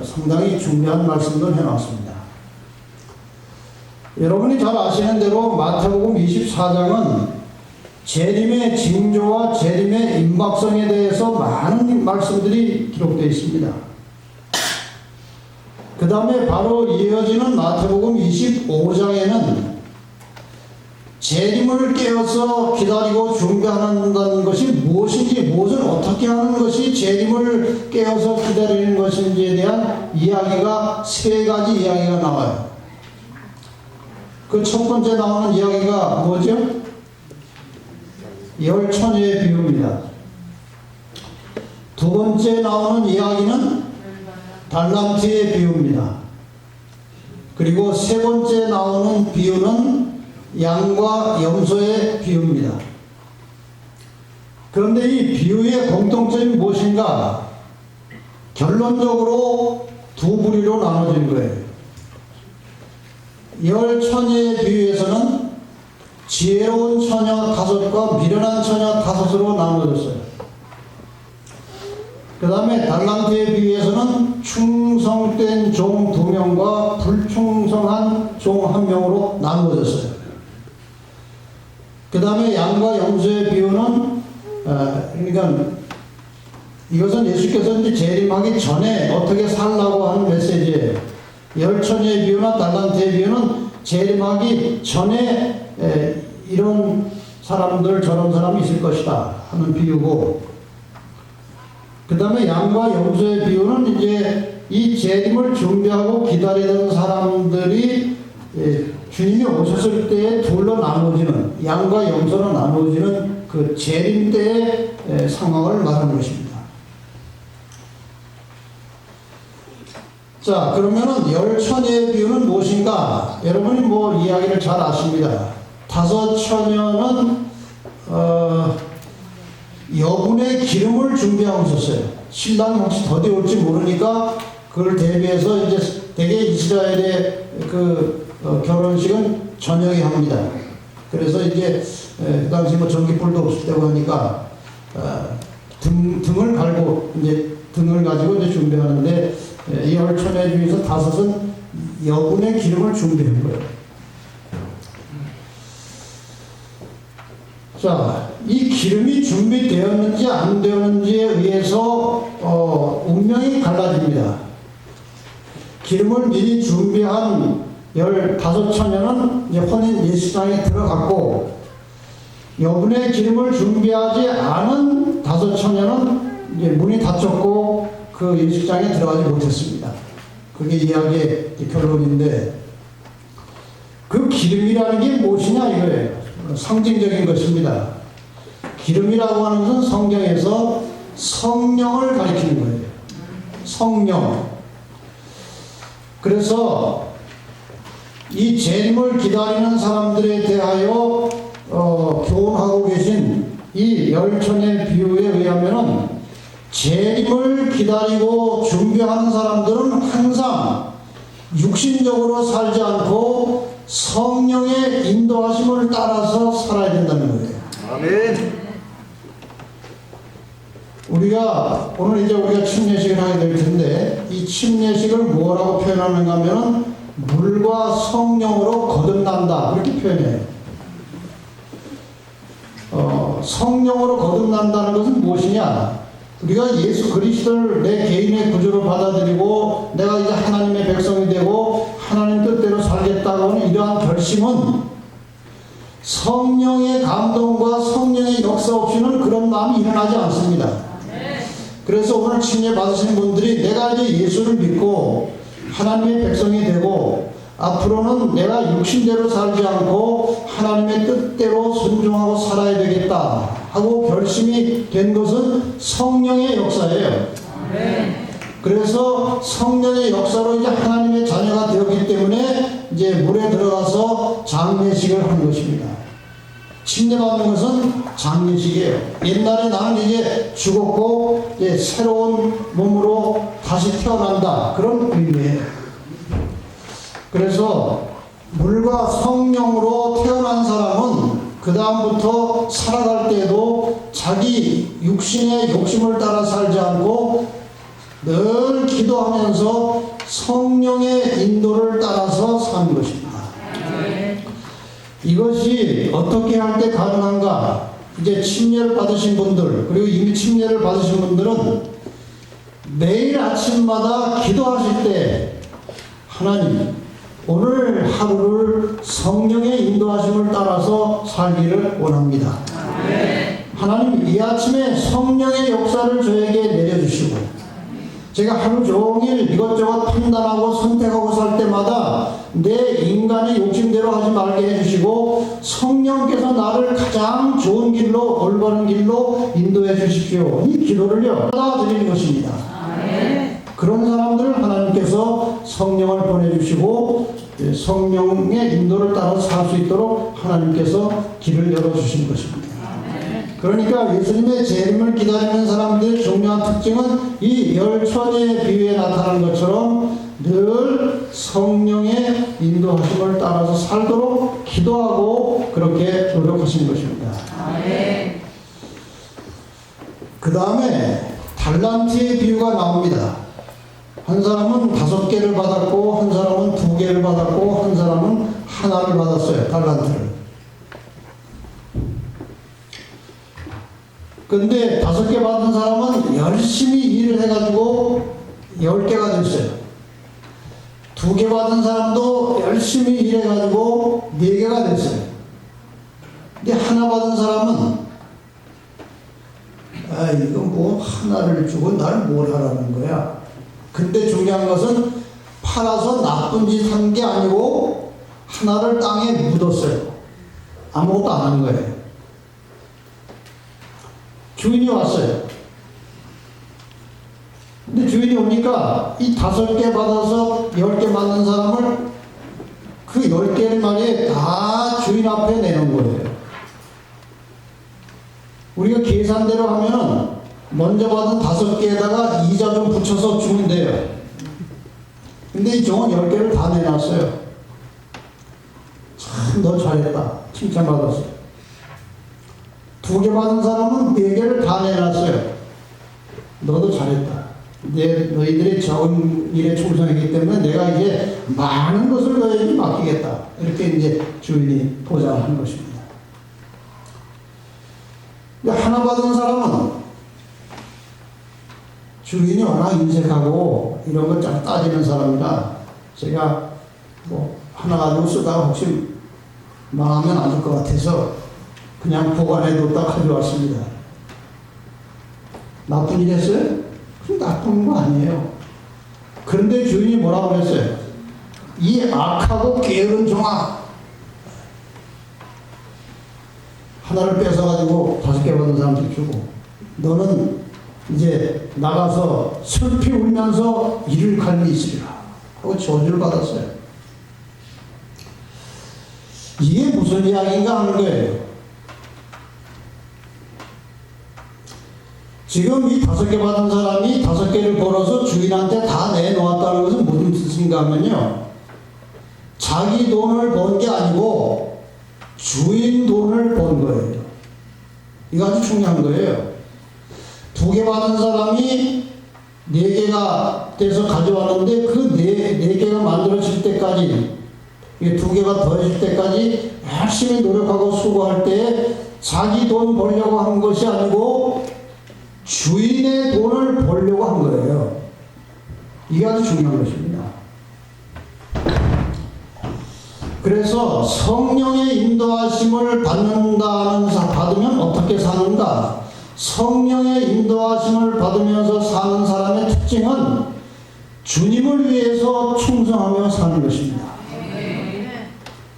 상당히 중요한 말씀을 해놨습니다. 여러분이 잘 아시는 대로 마태복음 24장은 재림의 징조와 재림의 임박성에 대해서 많은 말씀들이 기록되어 있습니다. 그 다음에 바로 이어지는 마태복음 25장에는 재림을 깨어서 기다리고 준비한다는 것이 무엇인지, 무엇을 어떻게 하는 것이 재림을 깨어서 기다리는 것인지에 대한 이야기가, 세 가지 이야기가 나와요. 그 첫 번째 나오는 이야기가 뭐죠? 열 처녀의 비유입니다. 두 번째 나오는 이야기는 달란트의 비유입니다. 그리고 세 번째 나오는 비유는 양과 염소의 비유입니다. 그런데 이 비유의 공통점이 무엇인가? 결론적으로 두 부류로 나눠진 거예요. 열 처녀의 비유에서는 지혜로운 처녀 5과 미련한 처녀 5으로 나눠졌어요. 그 다음에 달란트의 비유에서는 충성된 종 2명과 불충성한 종 1명으로 나누어졌어요. 그 다음에 양과 염소의 비유는 그러니까 이것은 예수께서 이제 재림하기 전에 어떻게 살라고 하는 메시지예요. 열 처녀의 비유나 달란트의 비유는 재림하기 전에 이런 사람들 저런 사람이 있을 것이다 하는 비유고, 그 다음에 양과 염소의 비유는 이제 이 재림을 준비하고 기다리던 사람들이 주님이 오셨을 때에 둘로 나누어지는, 양과 염소로 나누어지는 그 재림 때의 상황을 말하는 것입니다. 자, 그러면은 열 처녀의 비유는 무엇인가? 여러분이 뭐 이야기를 잘 아십니다. 5 처녀는 여분의 기름을 준비하고 있었어요. 신랑이 혹시 더디 올지 모르니까 그걸 대비해서 이제 대개 이스라엘의 결혼식은 저녁에 합니다. 그래서 이제 그 당시 뭐 전기불도 없을 때고 하니까 등을 갈고 이제 등을 가지고 이제 준비하는데, 이 열 처녀 중에서 5은 여분의 기름을 준비한 거예요. 자, 이 기름이 준비되었는지 안 되었는지에 의해서 운명이 갈라집니다. 기름을 미리 준비한 15 처녀는 이제 혼인 예식장에 들어갔고, 여분의 기름을 준비하지 않은 5 처녀는 이제 문이 닫혔고 그 예식장에 들어가지 못했습니다. 그게 이야기의 결론인데, 그 기름이라는 게 무엇이냐 이거예요. 상징적인 것입니다. 기름이라고 하는 것은 성경에서 성령을 가리키는 거예요. 성령. 그래서 이 재림을 기다리는 사람들에 대하여 교훈하고 계신 이 열 처녀의 비유에 의하면은 재림을 기다리고 준비하는 사람들은 항상 육신적으로 살지 않고 성령의 인도하심을 따라서 살아야 된다는 거예요. 아멘. 오늘 침례식을 하게 될 텐데, 이 침례식을 뭐라고 표현하는가 하면 물과 성령으로 거듭난다, 그렇게 표현해요. 성령으로 거듭난다는 것은 무엇이냐? 우리가 예수 그리스도를 내 개인의 구주로 받아들이고 내가 이제 하나님의 백성이 되고 하나님 뜻대로 살겠다고 하는 이러한 결심은 성령의 감동과 성령의 역사 없이는 그런 마음이 일어나지 않습니다. 그래서 오늘 침례 받으시는 분들이 내가 이제 예수를 믿고 하나님의 백성이 되고 앞으로는 내가 육신대로 살지 않고 하나님의 뜻대로 순종하고 살아야 되겠다 하고 결심이 된 것은 성령의 역사예요. 그래서 성령의 역사로 이제 하나님의 자녀가 되었기 때문에 이제 물에 들어가서 장례식을 한 것입니다. 침례받는 것은 장례식이에요. 옛날에 나는 이제 죽었고 이제 새로운 몸으로 다시 태어난다, 그런 의미예요. 그래서 물과 성령으로 태어난 사람은 그 다음부터 살아갈 때에도 자기 육신의 욕심을 따라 살지 않고 늘 기도하면서 성령의 인도를 따라서 사는 것입니다. 이것이 어떻게 할 때 가능한가? 이제 침례를 받으신 분들, 그리고 이미 침례를 받으신 분들은 매일 아침마다 기도하실 때 하나님, 오늘 하루를 성령의 인도하심을 따라서 살기를 원합니다. 하나님, 이 아침에 성령의 역사를 저에게 내려주시고 제가 하루 종일 이것저것 판단하고 선택하고 살 때마다 내 인간의 욕심대로 하지 말게 해주시고 성령께서 나를 가장 좋은 길로, 올바른 길로 인도해 주십시오. 이 기도를요 받아들이는 것입니다. 그런 사람들을 하나님께서 성령을 보내주시고 성령의 인도를 따라 살 수 있도록 하나님께서 길을 열어주신 것입니다. 그러니까 예수님의 재림을 기다리는 사람들의 중요한 특징은 이 열천의 비유에 나타난 것처럼 늘 성령의 인도하심을 따라서 살도록 기도하고 그렇게 노력하신 것입니다. 그 다음에 달란트의 비유가 나옵니다. 한 사람은 5개를 받았고 한 사람은 2개를 받았고 한 사람은 하나를 받았어요. 달란트를. 근데 5개 받은 사람은 열심히 일을 해가지고 10개가 됐어요. 2개 받은 사람도 열심히 일해가지고 4개가 됐어요. 근데 하나 받은 사람은 이거 뭐 하나를 주고 날 뭘 하라는 거야. 근데 중요한 것은 팔아서 나쁜 짓 한 게 아니고 하나를 땅에 묻었어요. 아무것도 안 한 거예요. 주인이 왔어요. 근데 주인이 오니까 이 5개 받아서 10개 맞는 사람을 그 10개를 말이에 다 주인 앞에 내놓은 거예요. 우리가 계산대로 하면은 먼저 받은 5개에다가 이자 좀 붙여서 주면 돼요. 근데 이 종은 10개를 다 내놨어요. 참, 너 잘했다. 칭찬받았어요. 2개 받은 사람은 4개를 다 내놨어요. 너도 잘했다. 너희들이 적은 일에 충성했기 때문에 내가 이제 많은 것을 너희에게 맡기겠다. 이렇게 이제 주인이 보장한 것입니다. 하나 받은 사람은 주인이 워낙 인색하고 이런 걸 잘 따지는 사람이라 제가 뭐 하나 가지고 쓰다가 혹시 망하면 안 될 것 같아서 그냥 보관해뒀다 가져왔습니다. 나쁜 일 했어요? 그럼 나쁜 거 아니에요. 그런데 주인이 뭐라고 그랬어요? 이 악하고 게으른 종아, 하나를 뺏어가지고 5개 받은 사람들 주고 너는 이제 나가서 슬피 울면서 일을 갈 일 있으리라 하고 저주를 받았어요. 이게 무슨 이야기인가 하는 거예요. 지금 이 5개 받은 사람이 5개를 벌어서 주인한테 다 내놓았다는 것은 무슨 뜻인가 하면요. 자기 돈을 번 게 아니고 주인 돈을 번 거예요. 이거 아주 중요한 거예요. 2개 받은 사람이 4개가 돼서 가져왔는데 그 4개가 만들어질 때까지, 이게 2개가 더해질 때까지 열심히 노력하고 수고할 때 자기 돈 벌려고 한 것이 아니고 주인의 돈을 벌려고 한 거예요. 이게 아주 중요한 것입니다. 그래서 성령의 인도하심을 받으면 어떻게 사는가? 성령의 인도하심을 받으면서 사는 사람의 특징은 주님을 위해서 충성하며 사는 것입니다.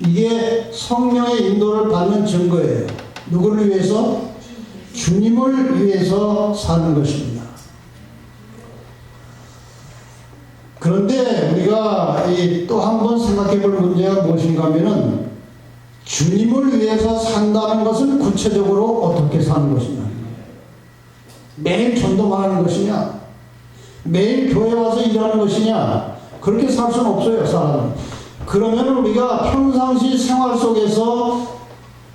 이게 성령의 인도를 받는 증거예요. 누구를 위해서? 주님을 위해서 사는 것입니다. 그런데 우리가 또 한 번 생각해 볼 문제가 무엇인가 하면은 주님을 위해서 산다는 것은 구체적으로 어떻게 사는 것이냐. 매일 전도만 하는 것이냐? 매일 교회 와서 일하는 것이냐? 그렇게 살 수는 없어요, 사람은. 그러면 우리가 평상시 생활 속에서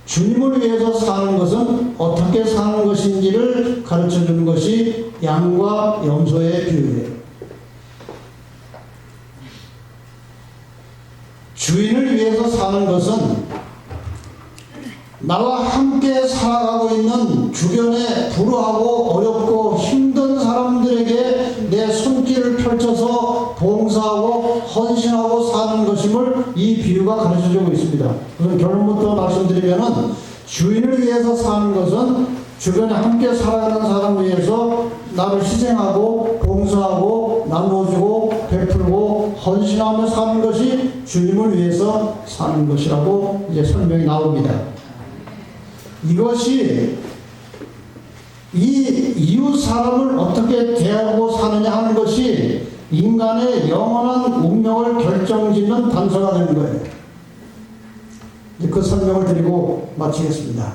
주님을 위해서 사는 것은 어떻게 사는 것인지를 가르쳐 주는 것이 양과 염소의 비유예요. 주인을 위해서 사는 것은 나와 함께 살아가고 있는 주변에 불우하고 어렵고 힘든 사람들에게 내 손길을 펼쳐서 봉사하고 헌신하고 사는 것임을 이 비유가 가르쳐주고 있습니다. 그래서 결론부터 말씀드리면은 주인을 위해서 사는 것은 주변에 함께 살아가는 사람을 위해서 나를 희생하고 봉사하고 나누어주고 베풀고 헌신하며 사는 것이 주님을 위해서 사는 것이라고 이제 설명이 나옵니다. 이것이 이 이웃 사람을 어떻게 대하고 사느냐 하는 것이 인간의 영원한 운명을 결정짓는 단서가 되는 거예요. 이제 그 설명을 드리고 마치겠습니다.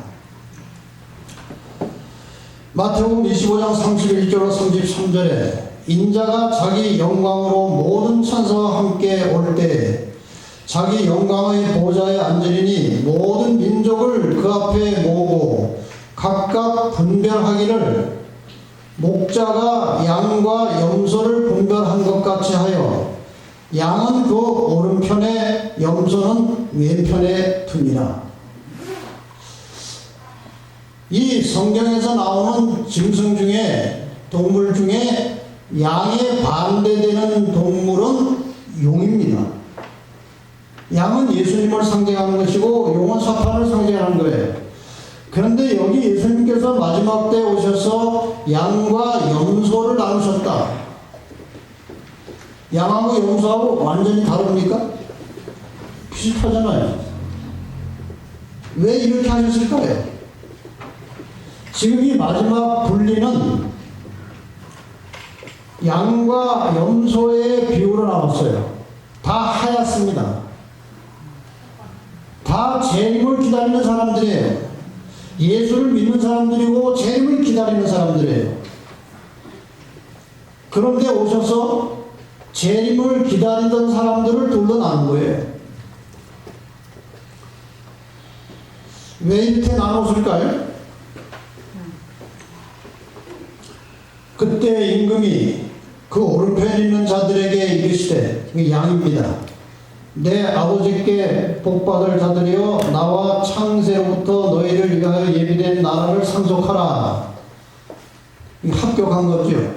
마태복음 25장 31절로 33절에 인자가 자기 영광으로 모든 천사와 함께 올 때 자기 영광의 보좌에 앉으리니 모든 민족을 그 앞에 모으고 각각 분별하기를 목자가 양과 염소를 분별한 것 같이 하여 양은 그 오른편에 염소는 왼편에 두니라. 이 성경에서 나오는 짐승 중에 동물 중에 양에 반대되는 동물은 용입니다. 양은 예수님을 상징하는 것이고 용은 사탄을 상징하는 거예요. 그런데 여기 예수님께서 마지막 때 오셔서 양과 염소를 나누셨다. 양하고 염소하고 완전히 다릅니까? 비슷하잖아요. 왜 이렇게 하셨을까요? 지금 이 마지막 분리는 양과 염소의 비유로 나왔어요. 다 하얗습니다. 다 재림을 기다리는 사람들이에요. 예수를 믿는 사람들이고 재림을 기다리는 사람들이에요. 그런데 오셔서 재림을 기다리던 사람들을 둘러 나눈 거예요. 왜 이렇게 나눴을까요? 그때 임금이 그 오른편에 있는 자들에게 이르시되, 그 양입니다. 내 아버지께 복받을 자들이여 나와 창세로부터 너희를 위하여 예비된 나라를 상속하라. 합격한 거죠.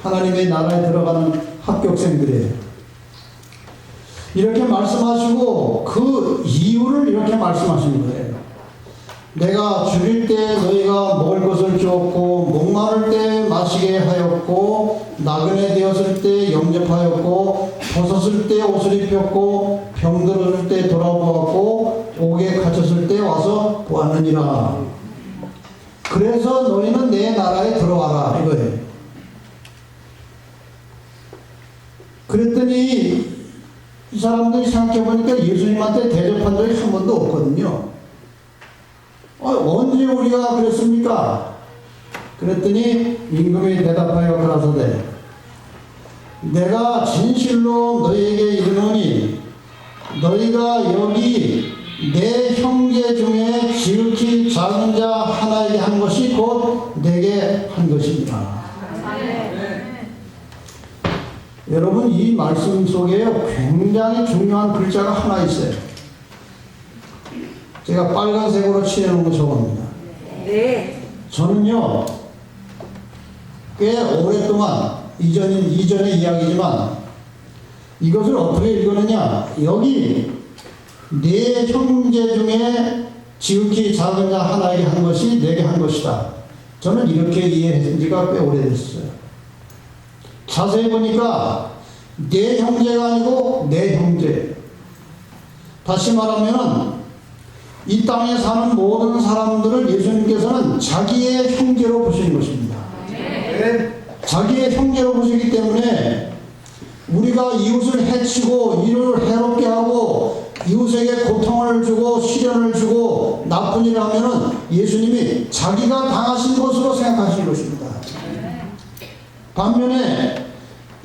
하나님의 나라에 들어가는 합격생들이에요. 이렇게 말씀하시고 그 이유를 이렇게 말씀하시는 거예요. 내가 줄일 때 너희가 먹을 것을 주었고 목마를 때 마시게 하였고 나그네 되었을 때 영접하였고 벗었을 때 옷을 입혔고 병들었을 때 돌아보았고 옥에 갇혔을 때 와서 보았느니라. 그래서 너희는 내 나라에 들어와라 이거예요. 그랬더니 이 사람들이 생각해보니까 예수님한테 대접한 적이 한 번도 없거든요. 언제 우리가 그랬습니까? 그랬더니 임금이 대답하여 가라사대 내가 진실로 너희에게 이르노니 너희가 여기 내 형제 중에 지극히 작은 자 하나에게 한 것이 곧 내게 한 것입니다. 여러분 이 말씀 속에 굉장히 중요한 글자가 하나 있어요. 제가 빨간색으로 칠해놓은 거 적었습니다. 네. 저는요 꽤 오랫동안 이전의 이야기지만 이것을 어떻게 읽었느냐 여기 네 형제 중에 지극히 작은 자 하나에게 한 것이 내게 한 것이다. 저는 이렇게 이해한 지가 꽤 오래됐어요. 자세히 보니까 내 형제가 아니고 내 형제. 다시 말하면 이 땅에 사는 모든 사람들을 예수님께서는 자기의 형제로 보시는 것입니다. 자기의 형제로 보시기 때문에 우리가 이웃을 해치고 이를 해롭게 하고 이웃에게 고통을 주고 시련을 주고 나쁜 일을 하면은 예수님이 자기가 당하신 것으로 생각하시는 것입니다. 반면에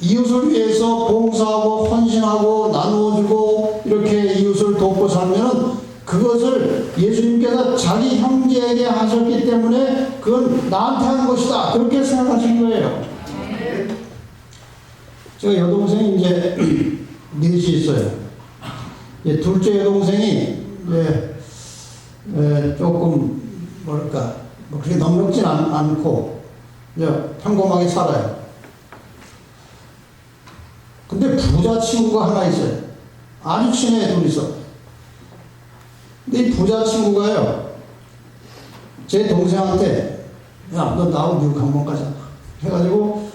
이웃을 위해서 봉사하고 헌신하고 나누어주고 이렇게 이웃을 돕고 살면은 그것을 예수님께서 자기 형제에게 하셨기 때문에 그건 나한테 한 것이다 그렇게 생각하신 거예요. 제가 여동생이 이제 넷이 있어요. 둘째 여동생이 조금 뭐랄까 뭐 그렇게 넉넉진 않고 평범하게 살아요. 근데 부자 친구가 하나 있어요. 아주 친해 둘이서. 근데 이 부자 친구가요 제 동생한테 야 너 나하고 미국 한번 가자 해가지고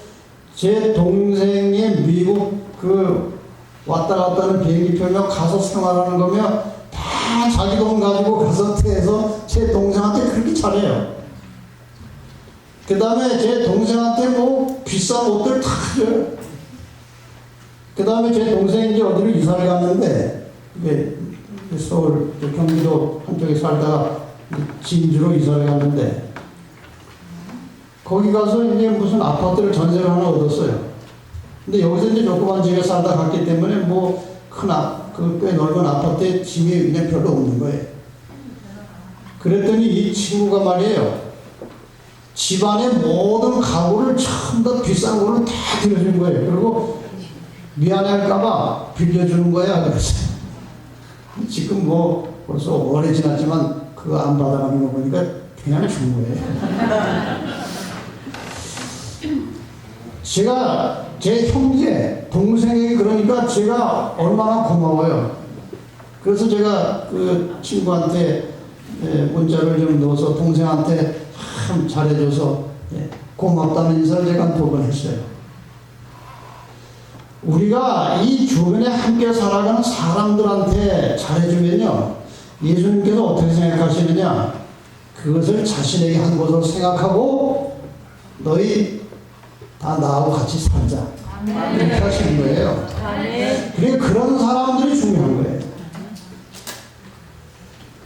제 동생이 미국 왔다 갔다 하는 비행기표며 가서 생활하는 거며 다 자기 돈 가지고 가서 해서 제 동생한테 그렇게 잘해요. 그 다음에 제 동생한테 뭐 비싼 옷들 다 줘요. 그 다음에 제 동생이 이제 어디로 이사를 갔는데 서울 경기도 한쪽에 살다가 진주로 이사를 갔는데 거기 가서 이제 무슨 아파트를 전세를 하나 얻었어요. 근데 여기서 이제 조그만 집에 살다 갔기 때문에 뭐 꽤 넓은 아파트에 짐이 그냥 별로 없는 거예요. 그랬더니 이 친구가 말이에요. 집안의 모든 가구를 전부 다 비싼 걸로 다 들여준 거예요. 그리고 미안할까봐 빌려주는 거야. 그래서 지금 뭐 벌써 오래 지났지만 그거 안 받아가는 거 보니까 그냥 준 거예요. 제가 제 형제, 동생에게 그러니까 제가 얼마나 고마워요. 그래서 제가 그 친구한테 문자를 좀 넣어서 동생한테 참 잘해줘서 고맙다는 인사를 제가 두 번 했어요. 우리가 이 주변에 함께 살아가는 사람들한테 잘해주면요, 예수님께서 어떻게 생각하시느냐, 그것을 자신에게 한 것으로 생각하고 너희 다 나하고 같이 살자 이렇게 하시는 거예요. 그래, 그런 사람들이 중요한 거예요.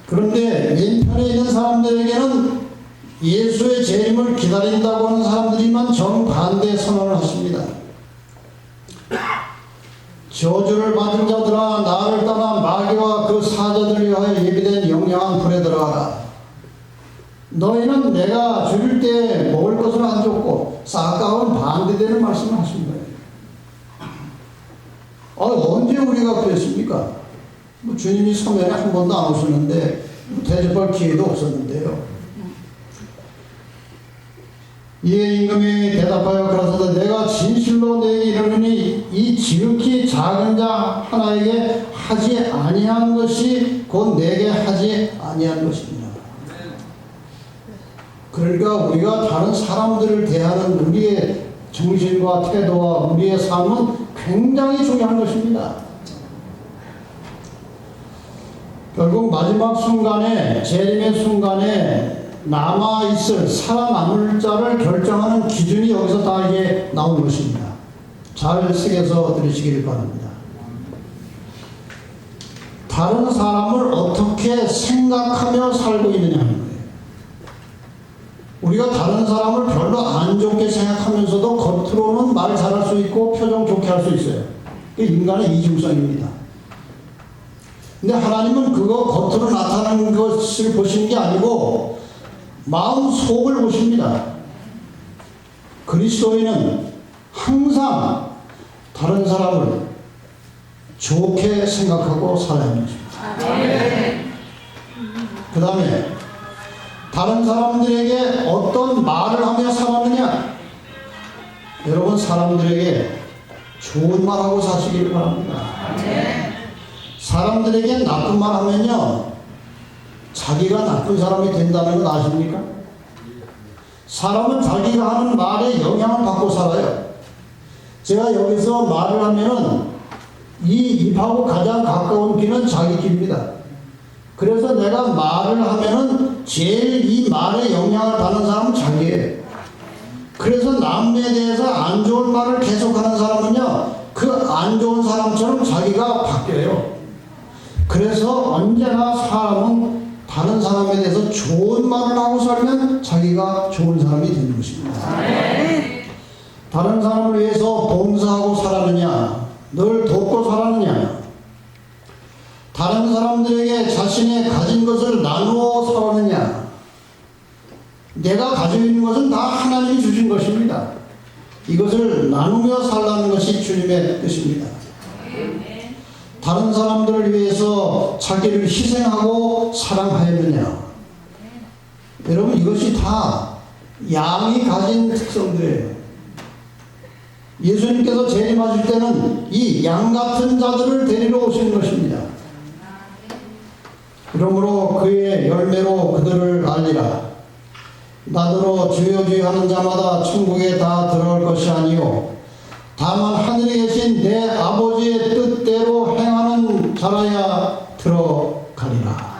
그런데 왼편에 있는 사람들에게는 예수의 재림을 기다린다고 하는 사람들이만 정반대 선언을 하십니다. 저주를 받은 자들아 나를 떠나 마귀와 그 사자들을 위하여 예비된 영영한 불에 들어가라. 너희는 내가 죽일 때 먹을 것을 안 줬고 싹가운 반대되는 말씀을 하신 거예요. 언제 우리가 그랬습니까? 뭐 주님이 서면에 한 번도 안 오셨는데 대접할 기회도 없었는데요. 이에 임금이 대답하여 가라사대 내가 진실로 너에게 이르노니 이 지극히 작은 자 하나에게 하지 아니한 것이 곧 내게 하지 아니한 것입니다. 그러니까 우리가 다른 사람들을 대하는 우리의 정신과 태도와 우리의 삶은 굉장히 중요한 것입니다. 결국 마지막 순간에, 재림의 순간에 남아있을 살아남을 자를 결정하는 기준이 여기서 다 이게 나온 것입니다. 잘 새겨서 들으시길 바랍니다. 다른 사람을 어떻게 생각하며 살고 있느냐 하는 거예요. 우리가 다른 사람을 별로 안 좋게 생각하면서도 겉으로는 말 잘할 수 있고 표정 좋게 할 수 있어요. 그게 인간의 이중성입니다. 근데 하나님은 그거 겉으로 나타나는 것을 보시는 게 아니고 마음 속을 보십니다. 그리스도인은 항상 다른 사람을 좋게 생각하고 살아야 하는 것입니다. 그 다음에 다른 사람들에게 어떤 말을 하며 살았느냐? 여러분, 사람들에게 좋은 말하고 사시길 바랍니다. 사람들에게 나쁜 말 하면요, 자기가 나쁜 사람이 된다는 건 아십니까? 사람은 자기가 하는 말에 영향을 받고 살아요. 제가 여기서 말을 하면은 이 입하고 가장 가까운 귀는 자기 귀입니다. 그래서 내가 말을 하면은 제일 이 말에 영향을 받는 사람은 자기예요. 그래서 남에 대해서 안 좋은 말을 계속하는 사람은요, 그 안 좋은 사람처럼 자기가 바뀌어요. 그래서 언제나 사람은 다른 사람에 대해서 좋은 말을 하고 살면 자기가 좋은 사람이 되는 것입니다. 다른 사람을 위해서 봉사하고 살았느냐, 늘 돕고 살았느냐, 다른 사람들에게 자신의 가진 것을 나누어 살았느냐. 내가 가지고 있는 것은 다 하나님이 주신 것입니다. 이것을 나누며 살라는 것이 주님의 뜻입니다. 다른 사람들을 위해서 자기를 희생하고 사랑하였느냐. 여러분, 이것이 다 양이 가진 특성들이에요. 예수님께서 재림하실 때는 이 양 같은 자들을 데리러 오시는 것입니다. 그러므로 그의 열매로 그들을 알리라. 나더러 주여 주여 하는 자마다 천국에 다 들어갈 것이 아니요 다만 하늘에 계신 내 아버지의 뜻대로 행하는 자라야 들어가리라.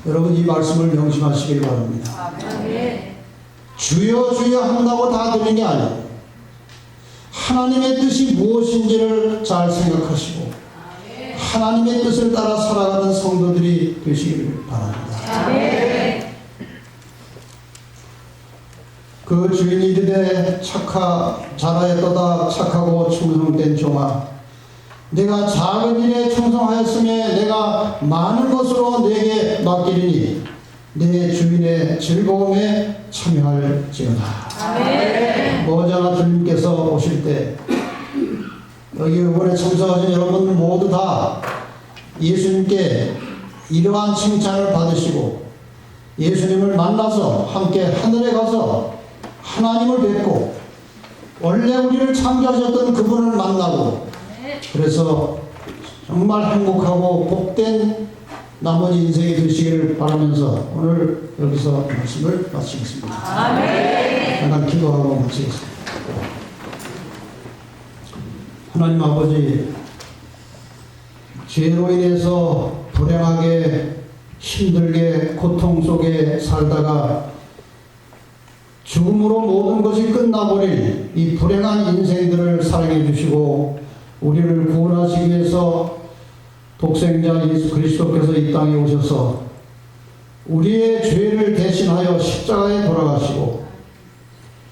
여러분, 이 말씀을 명심하시길 바랍니다. 주여 주여 한다고 다 되는 게 아니에요. 하나님의 뜻이 무엇인지를 잘 생각하시고 하나님의 뜻을 따라 살아가는 성도들이 되시길 바랍니다. 그 주인이 이르되 잘하였도다 착하고 충성된 종아, 내가 작은 일에 충성하였으며 내가 많은 것으로 내게 맡기리니 내 주인의 즐거움에 참여할지어다. 머지않아 주님께서 오실 때 여기 이번에 참석하신 여러분 모두 다 예수님께 이러한 칭찬을 받으시고 예수님을 만나서 함께 하늘에 가서 하나님을 뵙고 원래 우리를 창조하셨던 그분을 만나고 그래서 정말 행복하고 복된 나머지 인생이 되시기를 바라면서 오늘 여기서 말씀을 마치겠습니다. 잠깐 기도하고 마치겠습니다. 하나님 아버지, 죄로 인해서 불행하게 힘들게 고통 속에 살다가 죽음으로 모든 것이 끝나버릴 이 불행한 인생들을 사랑해 주시고 우리를 구원하시기 위해서 독생자 예수 그리스도께서 이 땅에 오셔서 우리의 죄를 대신하여 십자가에 돌아가시고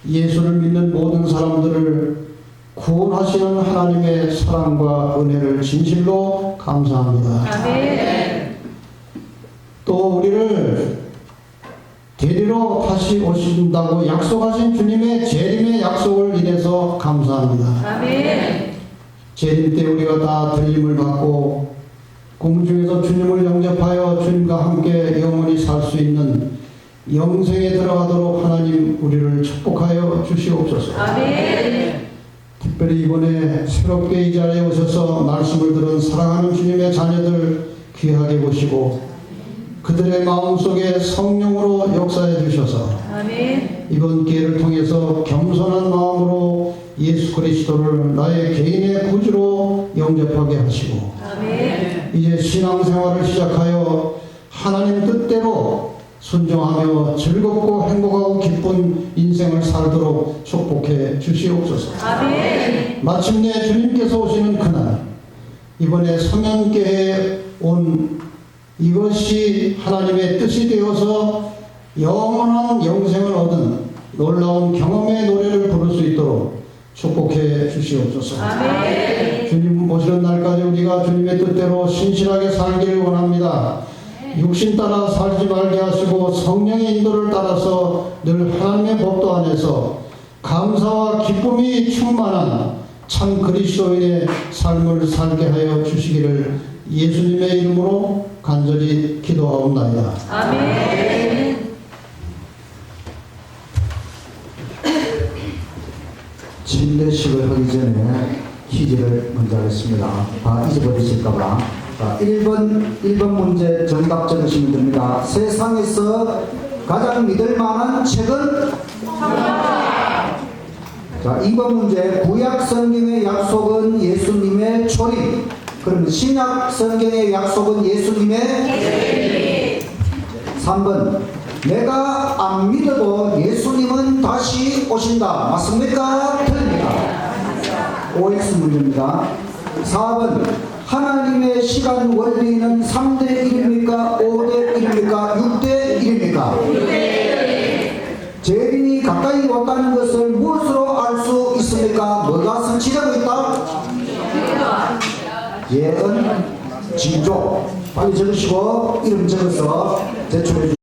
예수를 믿는 모든 사람들을 구원하시는 하나님의 사랑과 은혜를 진실로 감사합니다. 또 우리를 데리러 다시 오신다고 약속하신 주님의 재림의 약속을 인해서 감사합니다. 재림 때 우리가 다 들림을 받고 공중에서 주님을 영접하여 주님과 함께 영원히 살 수 있는 영생에 들어가도록 하나님 우리를 축복하여 주시옵소서. 특별히 이번에 새롭게 이 자리에 오셔서 말씀을 들은 사랑하는 주님의 자녀들 귀하게 보시고 그들의 마음속에 성령으로 역사해 주셔서 이번 기회를 통해서 겸손한 마음으로 예수 그리스도를 나의 개인의 구주로 영접하게 하시고 이제 신앙생활을 시작하여 하나님 뜻대로 순종하며 즐겁고 행복하고 기쁜 인생을 살도록 축복해 주시옵소서. 마침내 주님께서 오시는 그날 이번에 서면교회에 온 이것이 하나님의 뜻이 되어서 영원한 영생을 얻은 놀라운 경험의 노래를 부를 수 있도록 축복해 주시옵소서. 주님 보시는 날까지 우리가 주님의 뜻대로 신실하게 살기를 원합니다. 육신 따라 살지 말게 하시고 성령의 인도를 따라서 늘 하나님의 법도 안에서 감사와 기쁨이 충만한 참 그리스도인의 삶을 살게 하여 주시기를 예수님의 이름으로 간절히 기도하옵나이다. 침례식을 하기 전에 퀴즈를 먼저 하겠습니다. 잊어버리실까봐. 1번 문제 정답 적으시면 됩니다. 세상에서 가장 믿을 만한 책은? 자, 2번 문제. 구약 성경의 약속은 예수님의 초림. 그러면 신약 성경의 약속은 예수님의? 3번. 내가 안 믿어도 예수님은 다시 오신다. 맞습니까? 틀립니다. OX 문제입니다. 4번. 하나님의 시간 원리는 3대 1입니까? 5대 1입니까? 6대 1입니까? 재림이 가까이 왔다는 것을 무엇으로 알 수 있습니까? 뭐가 성취되고 있다? 예언, 징조. 빨리 적으시고 이름 적어서 제출해 주십시오.